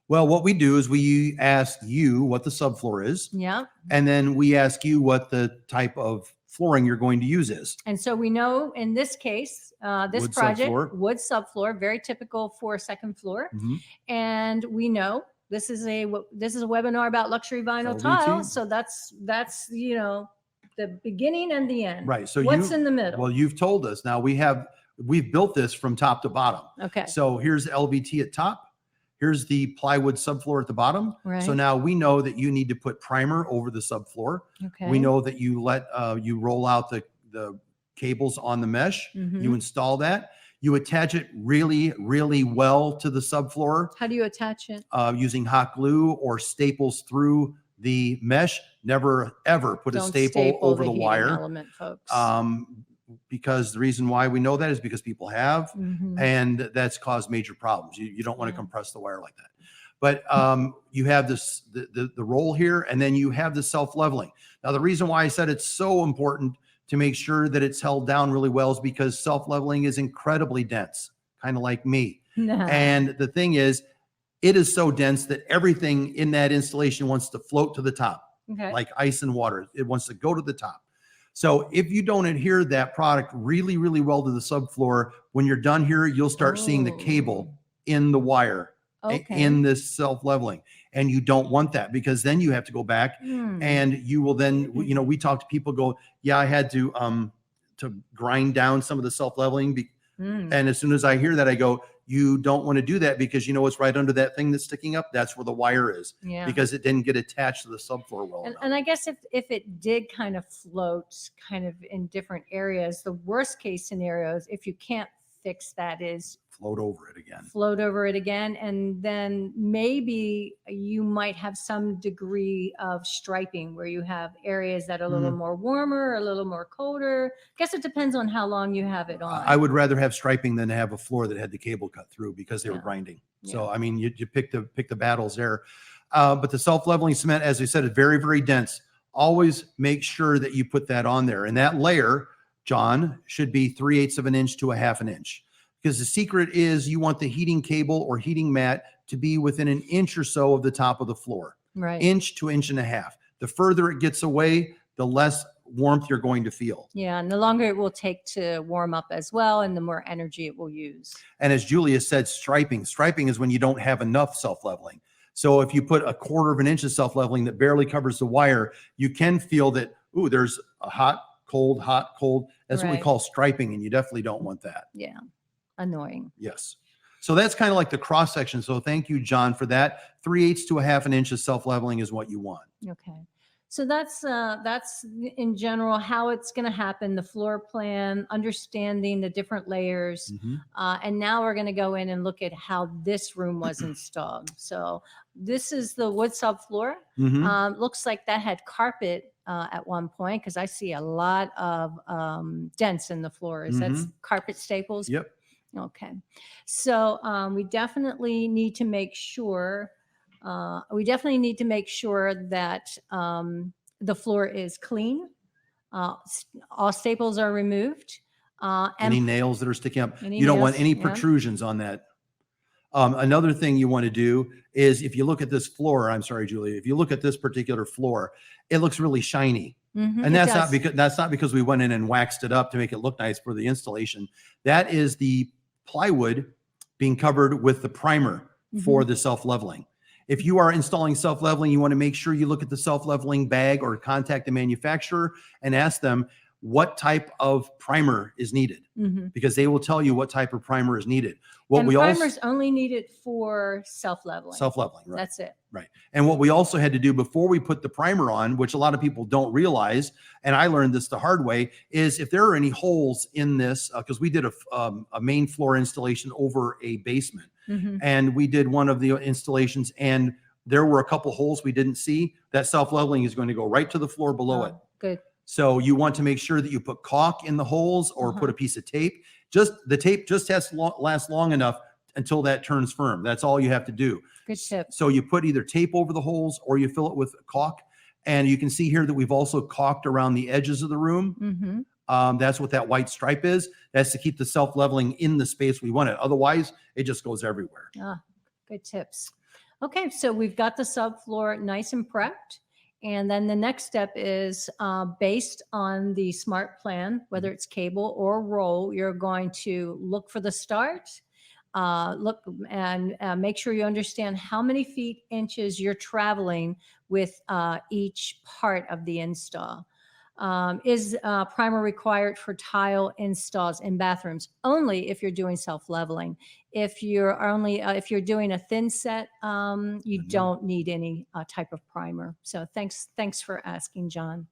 Well, what we do is we ask you what the subfloor is. Yeah. And then we ask you what the type of flooring you're going to use is. And so we know in this case, this Wood project, subfloor. wood subfloor, very typical for a second floor. Mhm. And we know this is a webinar about luxury vinyl LVT. tile. So that's the beginning and the end. Right. So what's in the middle? Well, you've told us. Now we've built this from top to bottom. Okay. So here's LVT at top. Here's the plywood subfloor at the bottom. Right. So now we know that you need to put primer over the subfloor. Okay. We know that you you roll out the cables on the mesh. Mhm. You install that. You attach it really, really well to the subfloor. How do you attach it? Using hot glue or staples through the mesh. Never, ever put a staple over the heating wire. element, folks. Because the reason why we know that is because people have, Mhm. and that's caused major problems. You don't want to Yeah. compress the wire like that. But you have the roll here, and then you have the self-leveling. Now, the reason why I said it's so important to make sure that it's held down really well is because self-leveling is incredibly dense, kind of like me. And the thing is, it is so dense that everything in that installation wants to float to the top, Okay. like ice and water. It wants to go to the top. So if you don't adhere that product really, really well to the subfloor, when you're done here, you'll start seeing the cable in the wire, in this self-leveling. And you don't want that, because then you have to go back and you will then, we talk to people go, yeah, I had to grind down some of the self-leveling. And as soon as I hear that, I go, you don't want to do that, because you know what's right under that thing that's sticking up? That's where the wire is, because it didn't get attached to the subfloor well enough. And I guess if it did kind of float kind of in different areas, the worst case scenario is, if you can't fix that, is float over it again. Float over it again. And then maybe you might have some degree of striping where you have areas that are a little more warmer, a little more colder. I guess it depends on how long you have it on. I would rather have striping than have a floor that had the cable cut through, because they were grinding. So, I mean, you pick the battles there. But the self-leveling cement, as I said, is very, very dense. Always make sure that you put that on there. And that layer, John, should be 3/8 of an inch to 1/2 an inch. Because the secret is, you want the heating cable or heating mat to be within an inch or so of the top of the floor. Right. Inch to inch and a half. The further it gets away, the less warmth you're going to feel. Yeah, and the longer it will take to warm up as well, and the more energy it will use. And as Julia said, striping. Striping is when you don't have enough self-leveling. So if you put 1/4 of an inch of self-leveling that barely covers the wire, you can feel that, ooh, there's a hot, cold, hot, cold. That's what we call striping, and you definitely don't want that. Yeah. Annoying. Yes. So that's kind of like the cross section. So thank you, John, for that. 3/8 to 1/2 an inch of self-leveling is what you want. Okay. So that's in general how it's going to happen, the floor plan, understanding the different layers. And now we're going to go in and look at how this room was installed. So this is the wood subfloor. Looks like that had carpet at one point, because I see a lot of dents in the floors. That's carpet staples. Yep. Okay. So we definitely need to make sure that the floor is clean. All staples are removed. Any nails that are sticking up. Any You don't want nails, any yeah. protrusions on that. Another thing you want to do is, if you look at this floor, I'm sorry, Julia, if you look at this particular floor, it looks really shiny. And that's not because we went in and waxed it up to make it look nice for the installation. That is the plywood being covered with the primer for the self-leveling. If you are installing self-leveling, you want to make sure you look at the self-leveling bag or contact the manufacturer and ask them what type of primer is needed, because they will tell you what type of primer is needed. What we primer's only needed for self-leveling. Self-leveling, right? That's it. Right. And what we also had to do before we put the primer on, which a lot of people don't realize, and I learned this the hard way, is if there are any holes in this, because we did a main floor installation over a basement, and we did one of the installations, and there were a couple holes we didn't see. That self-leveling is going to go right to the floor below it. Good. So you want to make sure that you put caulk in the holes, or put a piece of tape. The tape just has to last long enough until that turns firm. That's all you have to do. Good tip. So you put either tape over the holes, or you fill it with caulk. And you can see here that we've also caulked around the edges of the room. That's what that white stripe is. That's to keep the self-leveling in the space we want it. Otherwise, it just goes everywhere. Good tips. Okay, so we've got the subfloor nice and prepped. And then the next step is based on the smart plan, whether it's cable or roll, you're going to look for the start, look and make sure you understand how many feet, inches you're traveling with each part of the install. Is primer required for tile installs in bathrooms? Only if you're doing self-leveling. If you're doing a thin set, you don't need any type of primer. So thanks for asking, John.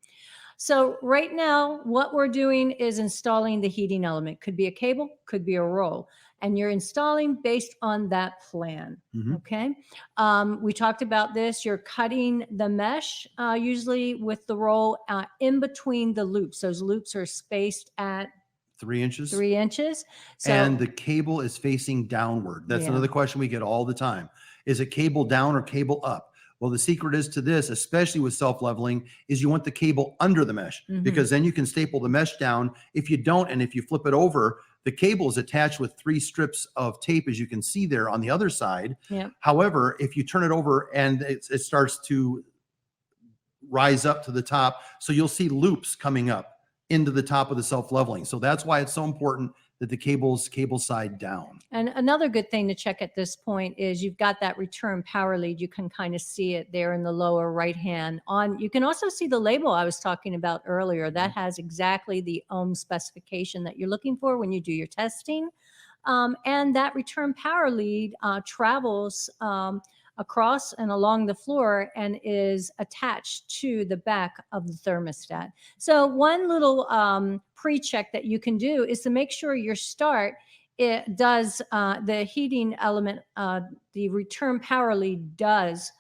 So right now, what we're doing is installing the heating element. Could be a cable, could be a roll, and you're installing based on that plan. Okay. We talked about this. You're cutting the mesh usually with the roll in between the loops. Those loops are spaced at 3 inches. 3 inches. So, and the cable is facing downward. That's another question we get all the time. Is it cable down or cable up? Well, the secret is to this, especially with self-leveling, is you want the cable under the mesh because then you can staple the mesh down. If you don't, and if you flip it over, the cable is attached with 3 strips of tape, as you can see there on the other side. Yep. However, if you turn it over and it starts to rise up to the top, so you'll see loops coming up into the top of the self-leveling. So that's why it's so important that the cable side down. And another good thing to check at this point is you've got that return power lead. You can kind of see it there in the lower right hand. You can also see the label I was talking about earlier. That has exactly the ohm specification that you're looking for when you do your testing. And that return power lead travels across and along the floor and is attached to the back of the thermostat. So one little pre-check that you can do is to make sure your start, it does the heating element, the return power lead does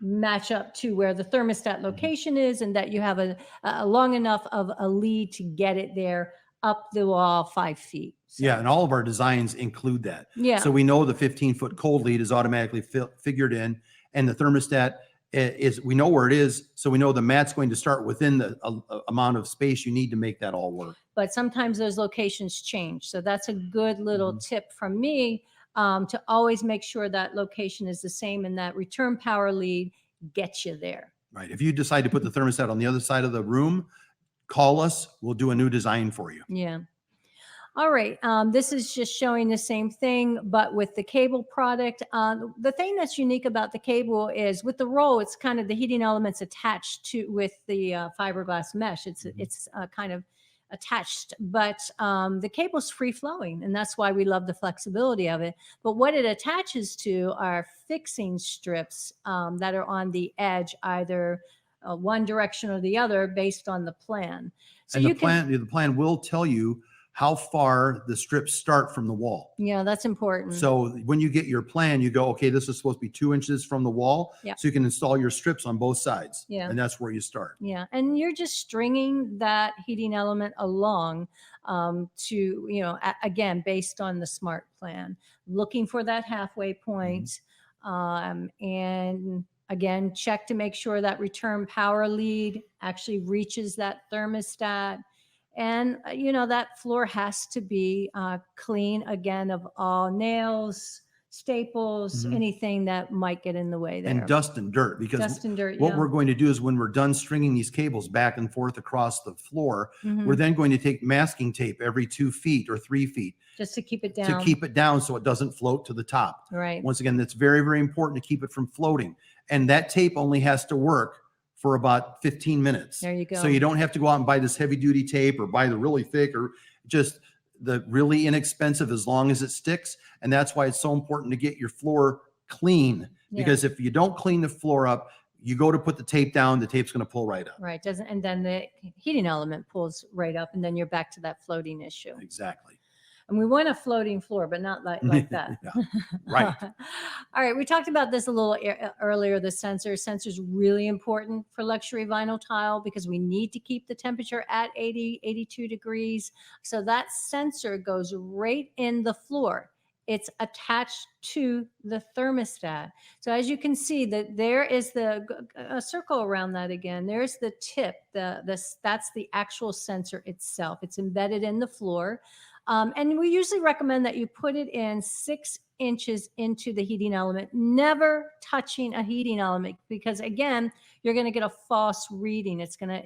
match up to where the thermostat location is, and that you have a long enough of a lead to get it there up the wall 5 feet. So. Yeah, and all of our designs include that. Yeah. So we know the 15-foot cold lead is automatically figured in, and the thermostat we know where it is, so we know the mat's going to start within the amount of space you need to make that all work. But sometimes those locations change, so that's a good little tip from me to always make sure that location is the same and that return power lead gets you there. Right. If you decide to put the thermostat on the other side of the room, call us. We'll do a new design for you. Yeah. All right. This is just showing the same thing, but with the cable product. The thing that's unique about the cable is with the roll, it's kind of the heating elements attached to with the fiberglass mesh. It's kind of attached, but the cable's free flowing, and that's why we love the flexibility of it. But what it attaches to are fixing strips that are on the edge, either one direction or the other, based on the plan. So and the plan will tell you how far the strips start from the wall. Yeah, that's important. So when you get your plan, you go, okay, this is supposed to be 2 inches from the wall. Yeah. So you can install your strips on both sides. Yeah. And that's where you start. Yeah. And you're just stringing that heating element along to, again, based on the smart plan, looking for that halfway point. And again, check to make sure that return power lead actually reaches that thermostat. And, that floor has to be clean, again, of all nails, staples, anything that might get in the way there. And dust and dirt, because dust and dirt, what we're going to do is when we're done stringing these cables back and forth across the floor, we're then going to take masking tape every 2 feet or 3 feet. Just to keep it down. To keep it down so it doesn't float to the top. Right. Once again, that's very, very important to keep it from floating. And that tape only has to work for about 15 minutes. There you go. So you don't have to go out and buy this heavy duty tape or buy the really thick or just the really inexpensive, as long as it sticks. And that's why it's so important to get your floor clean, because if you don't clean the floor up, you go to put the tape down, the tape's going to pull right up. Right. And then the heating element pulls right up, and then you're back to that floating issue. Exactly. And we want a floating floor, but not like that. Right. All right. We talked about this a little earlier, the sensor. Sensor's really important for luxury vinyl tile because we need to keep the temperature at 80, 82 degrees. So that sensor goes right in the floor. It's attached to the thermostat. So as you can see, that there is a circle around that again. There's the tip. That's the actual sensor itself. It's embedded in the floor. And we usually recommend that you put it in 6 inches into the heating element, never touching a heating element, because again, you're going to get a false reading. It's going to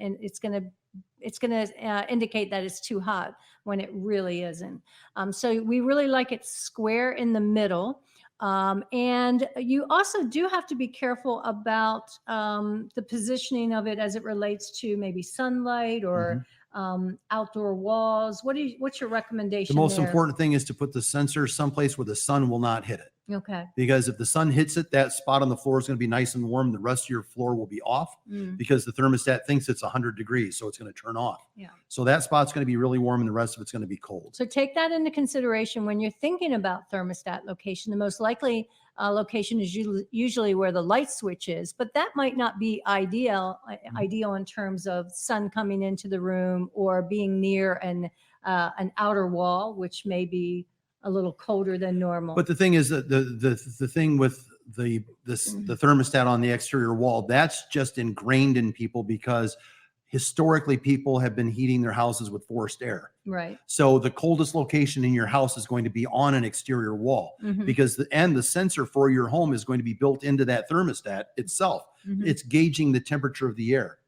indicate that it's too hot when it really isn't. So we really like it square in the middle. And you also do have to be careful about the positioning of it as it relates to maybe sunlight or outdoor walls. What's your recommendation? The most there? important thing is to put the sensor someplace where the sun will not hit it. Okay. Because if the sun hits it, that spot on the floor is going to be nice and warm. The rest of your floor will be off because the thermostat thinks it's 100 degrees. So it's going to turn off. Yeah. So that spot's going to be really warm and the rest of it's going to be cold. So take that into consideration when you're thinking about thermostat location. The most likely location is usually where the light switch is, but that might not be ideal in terms of sun coming into the room or being near an outer wall, which may be a little colder than normal. But the thing is that the thing with the thermostat on the exterior wall, that's just ingrained in people because historically people have been heating their houses with forced air. Right. So the coldest location in your house is going to be on an exterior wall because the sensor for your home is going to be built into that thermostat itself. It's gauging the temperature of the air.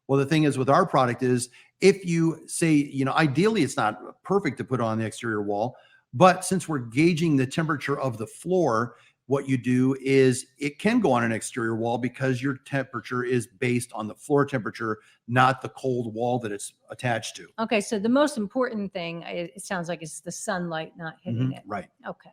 Well, the thing is with our product is if you say, ideally it's not perfect to put on the exterior wall, but since we're gauging the temperature of the floor, what you do is it can go on an exterior wall because your temperature is based on the floor temperature, not the cold wall that it's attached to. Okay, so the most important thing, it sounds like, is the sunlight not hitting it. Right. Okay.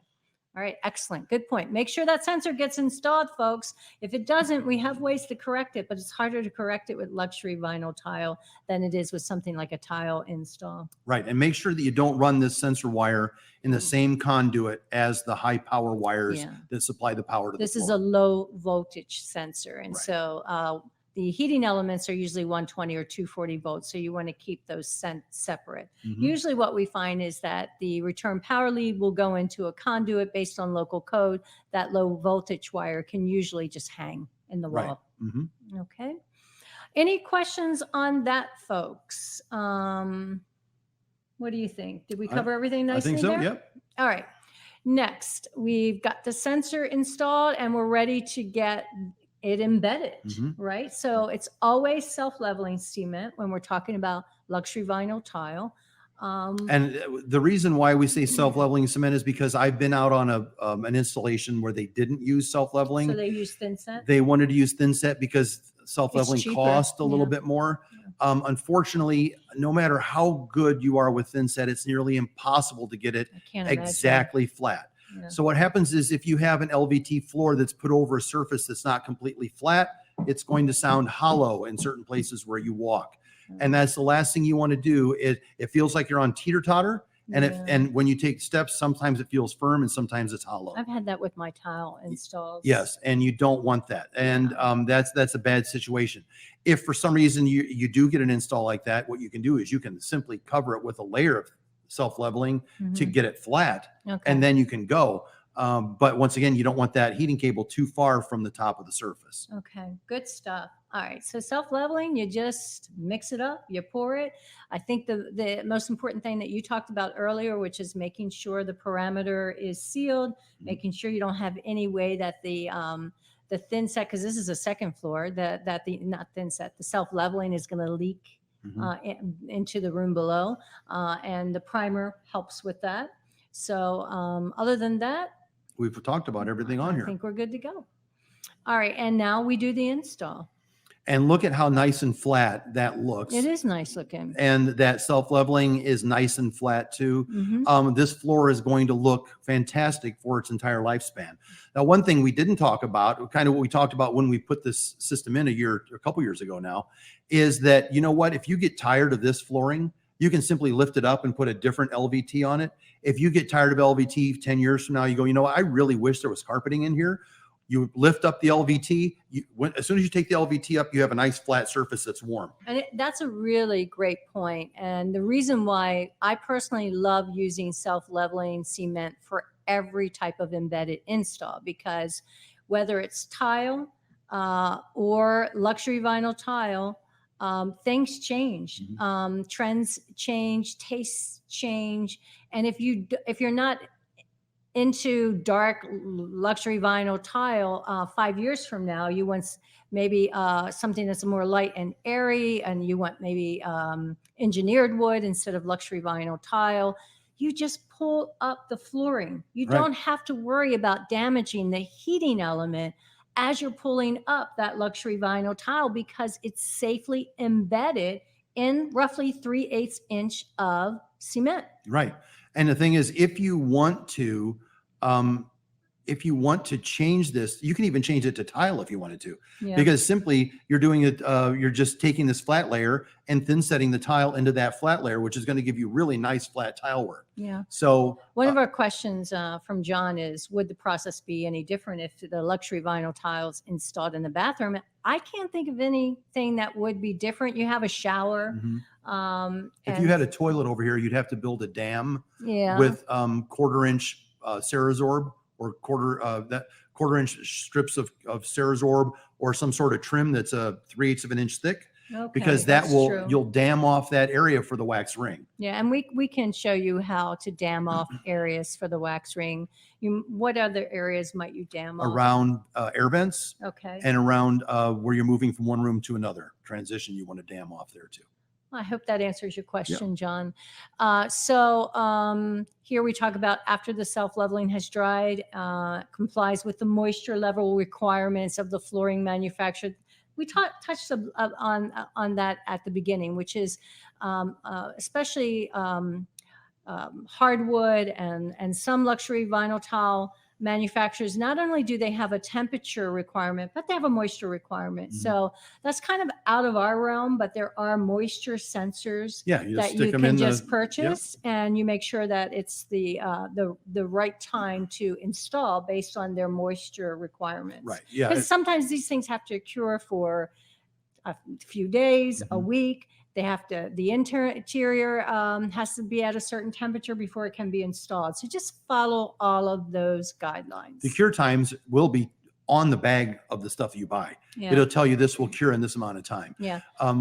All right, excellent. Good point. Make sure that sensor gets installed, folks. If it doesn't, we have ways to correct it, but it's harder to correct it with luxury vinyl tile than it is with something like a tile install. Right, and make sure that you don't run this sensor wire in the same conduit as the high power wires that supply the power to the floor. This is a low voltage sensor, and so the heating elements are usually 120 or 240 volts, so you want to keep those separate. Usually what we find is that the return power lead will go into a conduit based on local code. That low voltage wire can usually just hang in the wall. Okay. Any questions on that, folks? What do you think? Did we cover everything nicely? I think so, there? yep. All right. Next, we've got the sensor installed and we're ready to get it embedded, right? So it's always self-leveling cement when we're talking about luxury vinyl tile. And the reason why we say self-leveling cement is because I've been out on an installation where they didn't use self-leveling. So they use thin set? They wanted to use thin set because self-leveling cost a little bit more. Unfortunately, no matter how good you are with thin set, it's nearly impossible to get it exactly flat. So what happens is if you have an LVT floor that's put over a surface that's not completely flat, it's going to sound hollow in certain places where you walk. And that's the last thing you want to do. It feels like you're on teeter-totter. And when you take steps, sometimes it feels firm and sometimes it's hollow. I've had that with my tile installs. Yes, and you don't want that. And that's a bad situation. If for some reason you do get an install like that, what you can do is you can simply cover it with a layer of self-leveling to get it flat, and then you can go. But once again, you don't want that heating cable too far from the top of the surface. Okay, good stuff. All right, so self-leveling, you just mix it up, you pour it. I think the most important thing that you talked about earlier, which is making sure the parameter is sealed, making sure you don't have any way that the thin set, because this is a second floor, not thin set, the self-leveling is going to leak into the room below, and the primer helps with that. So other than that, we've talked about everything on here. I think we're good to go. All right, and now we do the install. And look at how nice and flat that looks. It is nice looking. And that self-leveling is nice and flat too. This floor is going to look fantastic for its entire lifespan. Now, one thing we didn't talk about, kind of what we talked about when we put this system in a couple years ago now, is that, you know what, if you get tired of this flooring, you can simply lift it up and put a different LVT on it. If you get tired of LVT 10 years from now, you go, you know what, I really wish there was carpeting in here. You lift up the LVT. As soon as you take the LVT up, you have a nice flat surface that's warm. And that's a really great point. And the reason why I personally love using self-leveling cement for every type of embedded install, because whether it's tile or luxury vinyl tile, things change, trends change, tastes change, and if you're not into dark luxury vinyl tile 5 years from now, you want maybe something that's more light and airy, and you want maybe engineered wood instead of luxury vinyl tile. You just pull up the flooring. You don't have to worry about damaging the heating element as you're pulling up that luxury vinyl tile, because it's safely embedded in roughly 3/8 inch of cement. Right. And the thing is, if you want to change this, you can even change it to tile if you wanted to, because simply you're doing it. You're just taking this flat layer and thin setting the tile into that flat layer, which is going to give you really nice flat tile work. Yeah. So one of our questions from John is, would the process be any different if the luxury vinyl tiles installed in the bathroom? I can't think of anything that would be different. You have a shower. If you had a toilet over here, you'd have to build a dam with 1/4 inch Cerazorb, or quarter inch strips of Cerazorb, or some sort of trim that's 3/8 of an inch thick. Because you'll dam off that area for the wax ring. Yeah, and we can show you how to dam off areas for the wax ring. What other areas might you dam off? Around air vents. Okay. And around where you're moving from one room to another transition, you want to dam off there too. I hope that answers your question, John. Here we talk about after the self-leveling has dried, complies with the moisture level requirements of the flooring manufacturer. We touched on that at the beginning, which is especially hardwood and some luxury vinyl tile manufacturers. Not only do they have a temperature requirement, but they have a moisture requirement. So that's kind of out of our realm, but there are moisture sensors that you can just purchase, and you make sure that it's the right time to install based on their moisture requirements. Right. Yeah. Because sometimes these things have to cure for a few days, a week. They have to, the interior has to be at a certain temperature before it can be installed. So just follow all of those guidelines. The cure times will be on the bag of the stuff you buy. It'll tell you this will cure in this amount of time.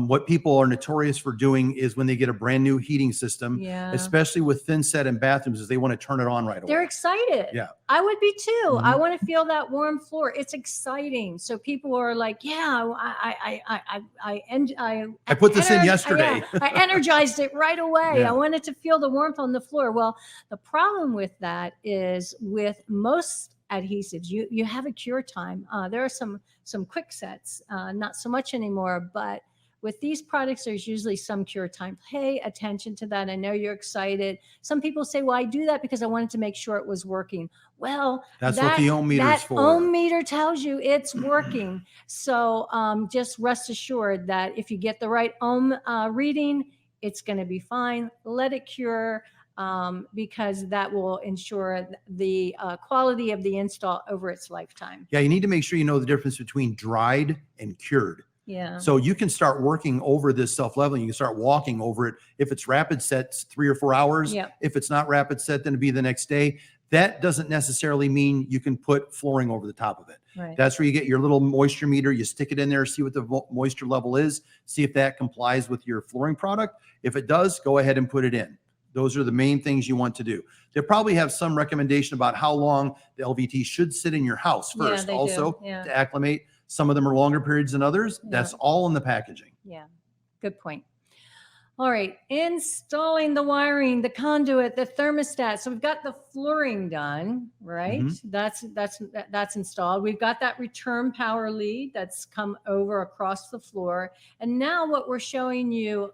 What people are notorious for doing is when they get a brand new heating system, especially with thin set in bathrooms, is they want to turn it on right away. They're excited. I would be too. I want to feel that warm floor. It's exciting. So people are like, I put this in yesterday. I energized it right away. I wanted to feel the warmth on the floor. Well, the problem with that is with most adhesives, you have a cure time. There are some quick sets, not so much anymore, but with these products, there's usually some cure time. Pay attention to that. I know you're excited. Some people say, well, I do that because I wanted to make sure it was working. Well, that's what the ohm meter is for. That ohm meter tells you it's working. So just rest assured that if you get the right ohm reading, it's going to be fine. Let it cure. Because that will ensure the quality of the install over its lifetime. Yeah, you need to make sure you know the difference between dried and cured. So you can start working over this self-leveling. You can start walking over it. If it's rapid set, 3 or 4 hours. If it's not rapid set, then it'll be the next day. That doesn't necessarily mean you can put flooring over the top of it. That's where you get your little moisture meter. You stick it in there, see what the moisture level is, see if that complies with your flooring product. If it does, go ahead and put it in. Those are the main things you want to do. They'll probably have some recommendation about how long the LVT should sit in your house first, to acclimate. Some of them are longer periods than others. That's all in the packaging. Good point. All right, installing the wiring, the conduit, the thermostat. So we've got the flooring done, right? That's installed. We've got that return power lead that's come over across the floor. And now what we're showing you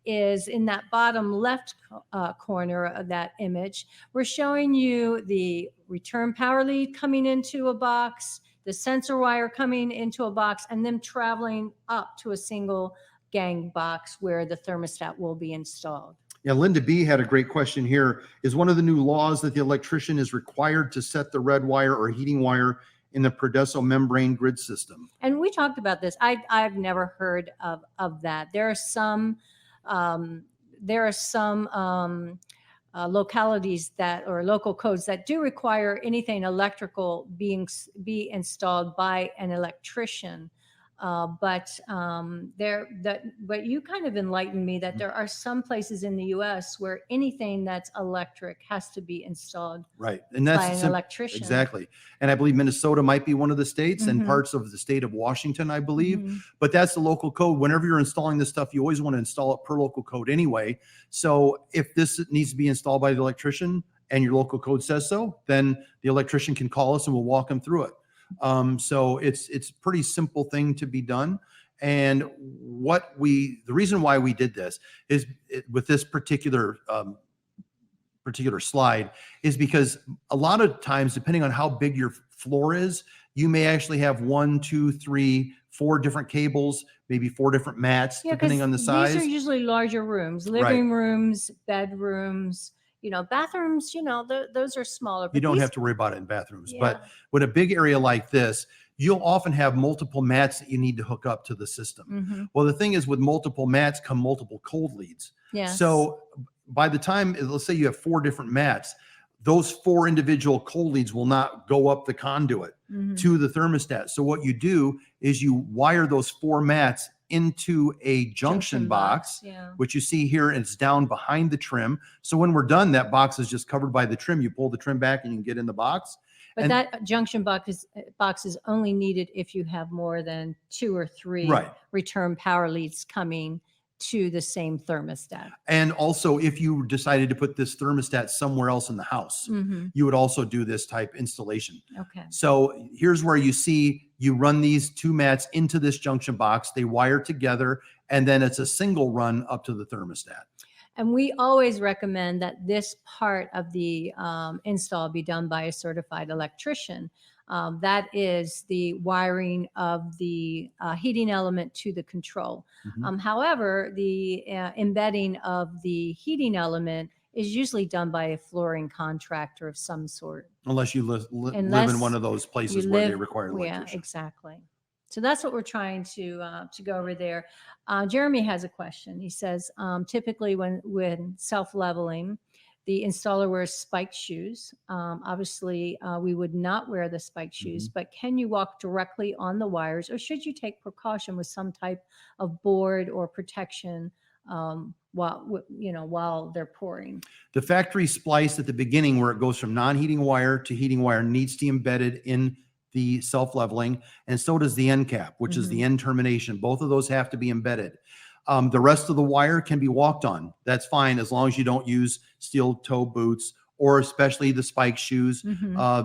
is in that bottom left corner of that image, we're showing you the return power lead coming into a box, the sensor wire coming into a box, and then traveling up to a single gang box where the thermostat will be installed. Yeah, Linda B had a great question here. Is one of the new laws that the electrician is required to set the red wire or heating wire in the Perdeso membrane grid system? And we talked about this. I've never heard of that. There are some localities that, or local codes that do require anything electrical be installed by an electrician. But you kind of enlightened me that there are some places in the U.S. where anything that's electric has to be installed Right. And by that's an electrician. exactly. And I believe Minnesota might be one of the states and Mhm. parts of the state of Washington, I believe. Mhm. But that's the local code. Whenever you're installing this stuff, you always want to install it per local code anyway. So if this needs to be installed by the electrician and your local code says so, then the electrician can call us and we'll walk them through it. So it's a pretty simple thing to be done. And the reason why we did this is with this particular slide is because a lot of times, depending on how big your floor is, you may actually have 1, 2, 3, 4 different cables, maybe 4 different mats, Yeah, depending on the size. these are usually larger rooms, living rooms, bedrooms, bathrooms, those are smaller. You But don't these, have to worry about it in bathrooms. yeah, But with a big area like this, you'll often have multiple mats that you need to hook up to the system. mhm, Well, the thing is, with multiple mats come multiple cold leads. yes. So by the time, let's say you have 4 different mats, those 4 individual cold leads will not go up the conduit Mhm. to the thermostat. So what you do is you wire those 4 mats into a junction box, yeah. which you see here, and it's down behind the trim. So when we're done, that box is just covered by the trim. You pull the trim back and you can get in the box. But And that junction box is only needed if you have more than 2 or 3 Right. return power leads coming to the same thermostat. And also, if you decided to put this thermostat somewhere else in the house, Mhm. you would also do this type installation. Okay. So here's where you see you run these 2 mats into this junction box, they wire together, and then it's a single run up to the thermostat. And we always recommend that this part of the install be done by a certified electrician. That is the wiring of the heating element to the control. Mhm. However, the embedding of the heating element is usually done by a flooring contractor of some sort. Unless you live in Unless one of those places you where they live, require an yeah, electrician. exactly. So that's what we're trying to go over there. Jeremy has a question. He says, typically when self-leveling, the installer wears spiked shoes. Obviously, we would not wear the spiked shoes, but can you walk directly on the wires, or should you take precaution with some type of board or protection while they're pouring? The factory splice at the beginning, where it goes from non-heating wire to heating wire, needs to be embedded in the self-leveling, and so does the end cap, which is the end termination. Both of those have to be embedded. The rest of the wire can be walked on. That's fine, as long as you don't use steel toe boots, or especially the spike shoes.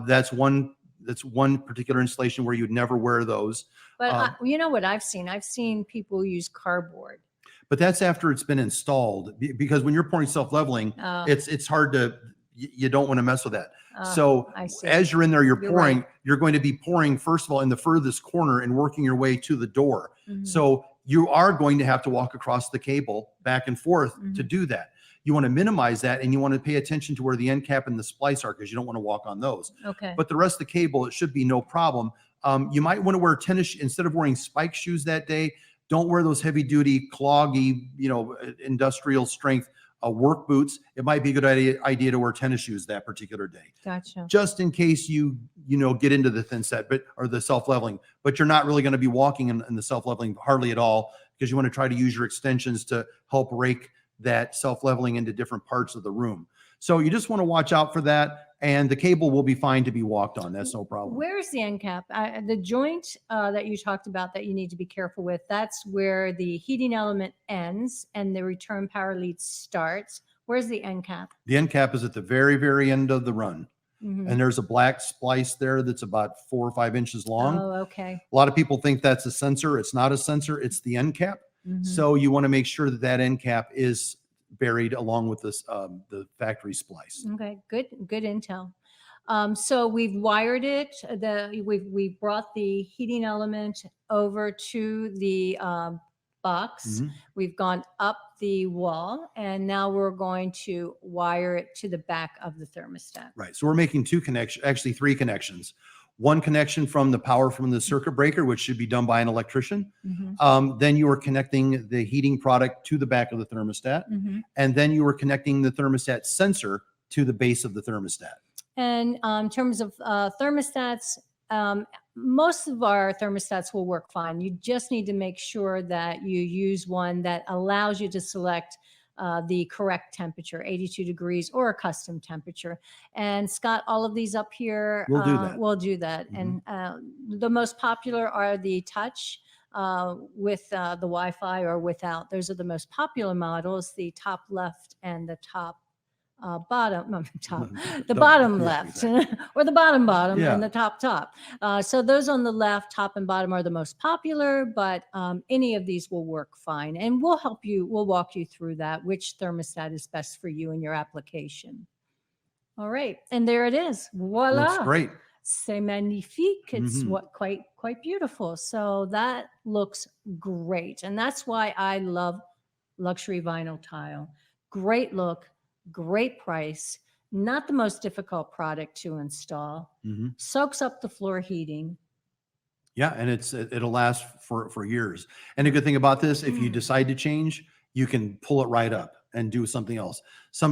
That's one particular installation where you'd never wear those. But you know what I've seen? I've seen people use cardboard. But that's after it's been installed, because when you're pouring self-leveling, it's hard to, you don't want to mess with that. So I see. as you're in there, you're You're pouring, right. you're going to be pouring, first of all, in the furthest corner and working your way to the door. Mhm. So you are going to have to walk across the cable back and forth to do that. You want to minimize that, and you want to pay attention to where the end cap and the splice are, because you don't want to walk on those. Okay. But the rest of the cable, it should be no problem. You might want to wear tennis, instead of wearing spike shoes that day, don't wear those heavy duty, cloggy, industrial strength work boots. It might be a good idea to wear tennis shoes that particular day. Gotcha. Just in case you get into the thin set, or the self-leveling, but you're not really going to be walking in the self-leveling hardly at all, because you want to try to use your extensions to help rake that self-leveling into different parts of the room. So you just want to watch out for that. And the cable will be fine to be walked on. That's no problem. Where's the end cap? The joint that you talked about that you need to be careful with, that's where the heating element ends and the return power lead starts. Where's the end cap? The end cap is at the very, very end of the run. Mhm. And there's a black splice there that's about 4 or 5 inches long. Oh, okay. A lot of people think that's a sensor. It's not a sensor. It's the end cap. Mhm. So you want to make sure that that end cap is buried along with this, the factory splice. Okay, good intel. So we've wired it. We've brought the heating element over to the box. Mhm. We've gone up the wall, and now we're going to wire it to the back of the thermostat. Right. So we're making 2 connections, actually 3 connections. One connection from the power from the circuit breaker, which should be done by an electrician. Mhm. Then you are connecting the heating product to the back of the thermostat. Mhm. And then you are connecting the thermostat sensor to the base of the thermostat. And in terms of thermostats, most of our thermostats will work fine. You just need to make sure that you use one that allows you to select the correct temperature, 82 degrees or a custom temperature. And Scott, all of these up here, We'll do that. we'll do that. And the most popular are the touch with the Wi-Fi or without. Those are the most popular models, the top left and the top bottom, no, top, the bottom left, or the bottom and the top. So those on the left, top and bottom, are the most popular, but any of these will work fine. And we'll help you, we'll walk you through that, which thermostat is best for you and your application. All right. And there it is. Voila. Looks great. C'est magnifique. It's quite beautiful. So that looks great. And that's why I love luxury vinyl tile. Great look. Great price, not the most difficult product to install, soaks up the floor heating. Yeah, and it'll last for years. And a good thing about this, if you decide to change, you can pull it right up and do something else.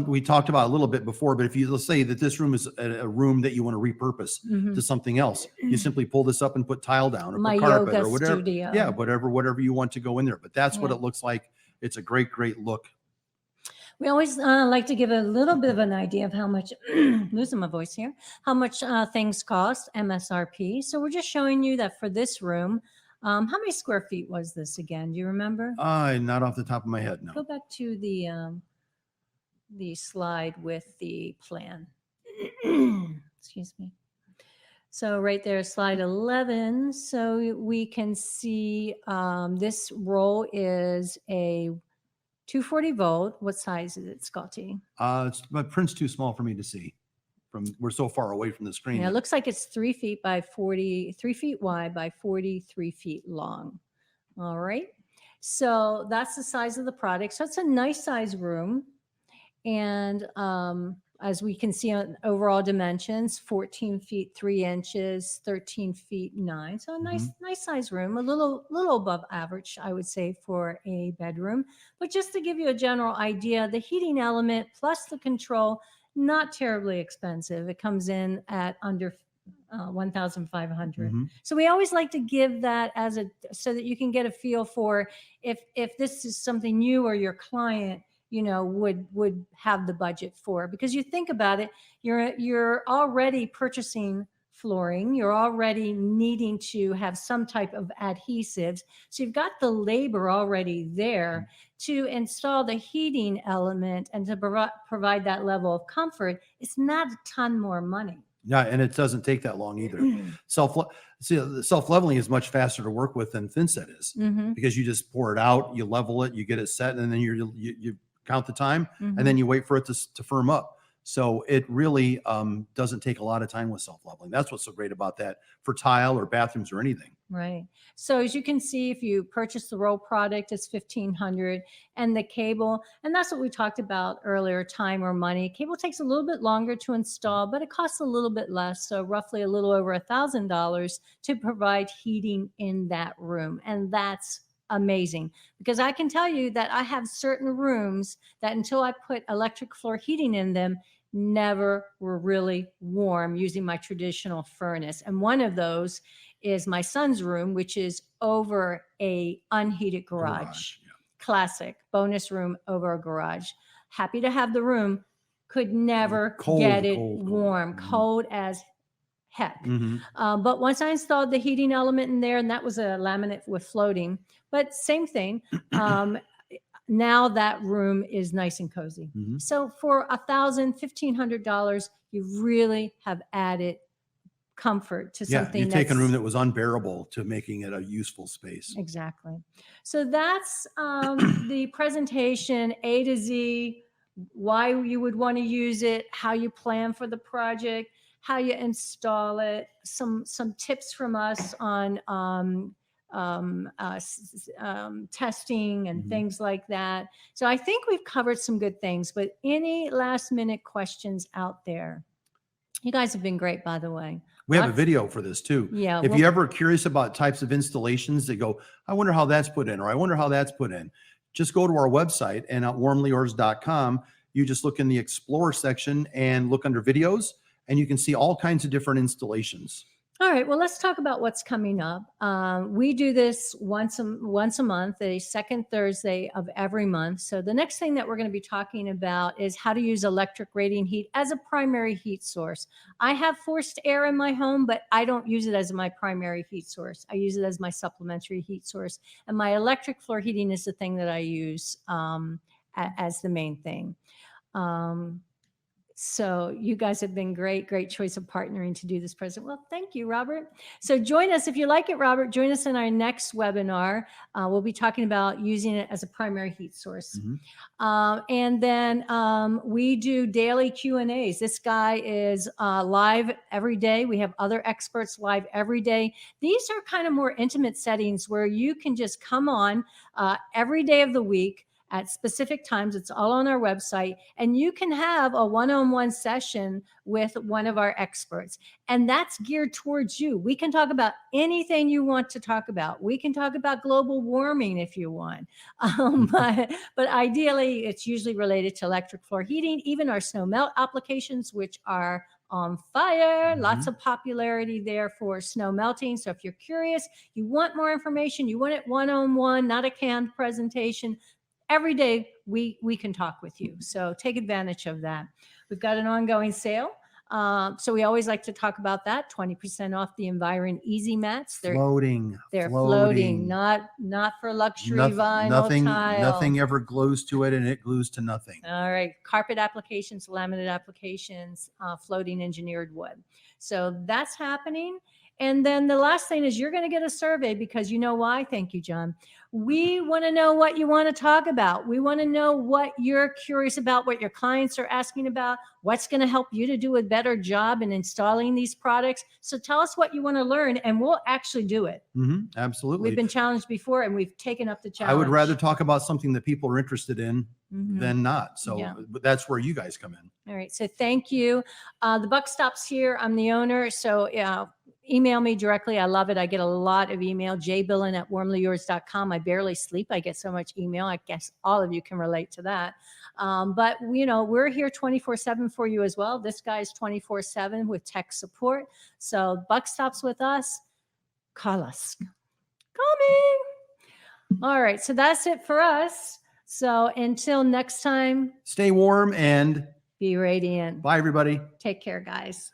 We talked about a little bit before, but if you, let's say that this room is a room that you want to repurpose to something else, you simply pull this up and put tile down or put carpet or whatever. Studio. Yeah, whatever you want to go in there. But that's what it looks like. It's a great look. We always like to give a little bit of an idea of how much, losing my voice here, how much things cost, MSRP. So we're just showing you that for this room, how many square feet was this again? Do you remember? Not off the top of my head, no. Go back to the slide with the plan. Excuse me. So right there, slide 11. So we can see this roll is a 240 volt. What size is it, Scotty? My print's too small for me to see. We're so far away from the screen. Yeah, it looks like it's 3 feet by 3 feet wide by 43 feet long. All right. So that's the size of the product. So it's a nice size room. And as we can see on overall dimensions, 14 feet 3 inches, 13 feet 9. So a nice size room, a little above average, I would say, for a bedroom. But just to give you a general idea, the heating element plus the control, not terribly expensive. It comes in at under 1,500. So we always like to give that as so that you can get a feel for if this is something you or your client would have the budget for. Because you think about it, you're already purchasing flooring, you're already needing to have some type of adhesives. So you've got the labor already there to install the heating element and to provide that level of comfort. It's not a ton more money. Yeah, and it doesn't take that long either. Self-leveling is much faster to work with than thinset is, because you just pour it out, you level it, you get it set, and then you count the time, and then you wait for it to firm up. So it really doesn't take a lot of time with self-leveling. That's what's so great about that for tile or bathrooms or anything. Right. So as you can see, if you purchase the roll product, it's $1,500, and the cable, and that's what we talked about earlier, time or money. Cable takes a little bit longer to install, but it costs a little bit less. So roughly a little over $1,000 to provide heating in that room. And that's amazing, because I can tell you that I have certain rooms that until I put electric floor heating in them, never were really warm using my traditional furnace. And one of those is my son's room, which is over a unheated garage. Classic bonus room over a garage. Happy to have the room, could never get it warm, cold as heck. But once I installed the heating element in there, and that was a laminate with floating, but same thing. Now that room is nice and cozy. So for $1,000, $1,500, you really have added comfort to something. You've taken a room that was unbearable to making it a useful space. Exactly. So that's the presentation, A to Z, why you would want to use it, how you plan for the project, how you install it, some tips from us on testing and things like that. So I think we've covered some good things, but any last minute questions out there? You guys have been great, by the way. We have a video for this too. Yeah. If you're ever curious about types of installations that go, I wonder how that's put in, or I wonder how that's put in, just go to our website, and at warmlyyours.com, you just look in the Explore section and look under videos, and you can see all kinds of different installations. All right. Well, let's talk about what's coming up. We do this once a month, the second Thursday of every month. So the next thing that we're going to be talking about is how to use electric radiant heat as a primary heat source. I have forced air in my home, but I don't use it as my primary heat source. I use it as my supplementary heat source. And my electric floor heating is the thing that I use as the main thing. So you guys have been great choice of partnering to do this present. Well, thank you, Robert. So join us, if you like it, Robert, join us in our next webinar. We'll be talking about using it as a primary heat source. And then we do daily Q&As. This guy is live every day. We have other experts live every day. These are kind of more intimate settings where you can just come on every day of the week at specific times. It's all on our website, and you can have a one-on-one session with one of our experts, and that's geared towards you. We can talk about anything you want to talk about. We can talk about global warming if you want, but ideally it's usually related to electric floor heating, even our snow melt applications, which are on fire. Lots of popularity there for snow melting. So if you're curious, you want more information, you want it one-on-one, not a canned presentation, every day we can talk with you. So take advantage of that. We've got an ongoing sale. So we always like to talk about that. 20% off the Environ Easy Mats. They're floating, not for luxury vinyl tile. Nothing ever glues to it, and it glues to nothing. All right. Carpet applications, laminate applications, floating engineered wood. So that's happening. And then the last thing is you're going to get a survey, because you know why? Thank you, John. We want to know what you want to talk about. We want to know what you're curious about, what your clients are asking about, what's going to help you to do a better job in installing these products. So tell us what you want to learn, and we'll actually do it. Absolutely. We've been challenged before, and we've taken up the challenge. I would rather talk about something that people are interested in than not. So that's where you guys come in. All right. So thank you. The buck stops here. I'm the owner. So email me directly. I love it. I get a lot of email. jbillen@warmlyyours.com. I barely sleep. I get so much email. I guess all of you can relate to that. But we're here 24/7 for you as well. This guy's 24/7 with tech support. So buck stops with us. Call us. Call me. All right. So that's it for us. So until next time, stay warm and be radiant. bye, everybody. Take care, guys.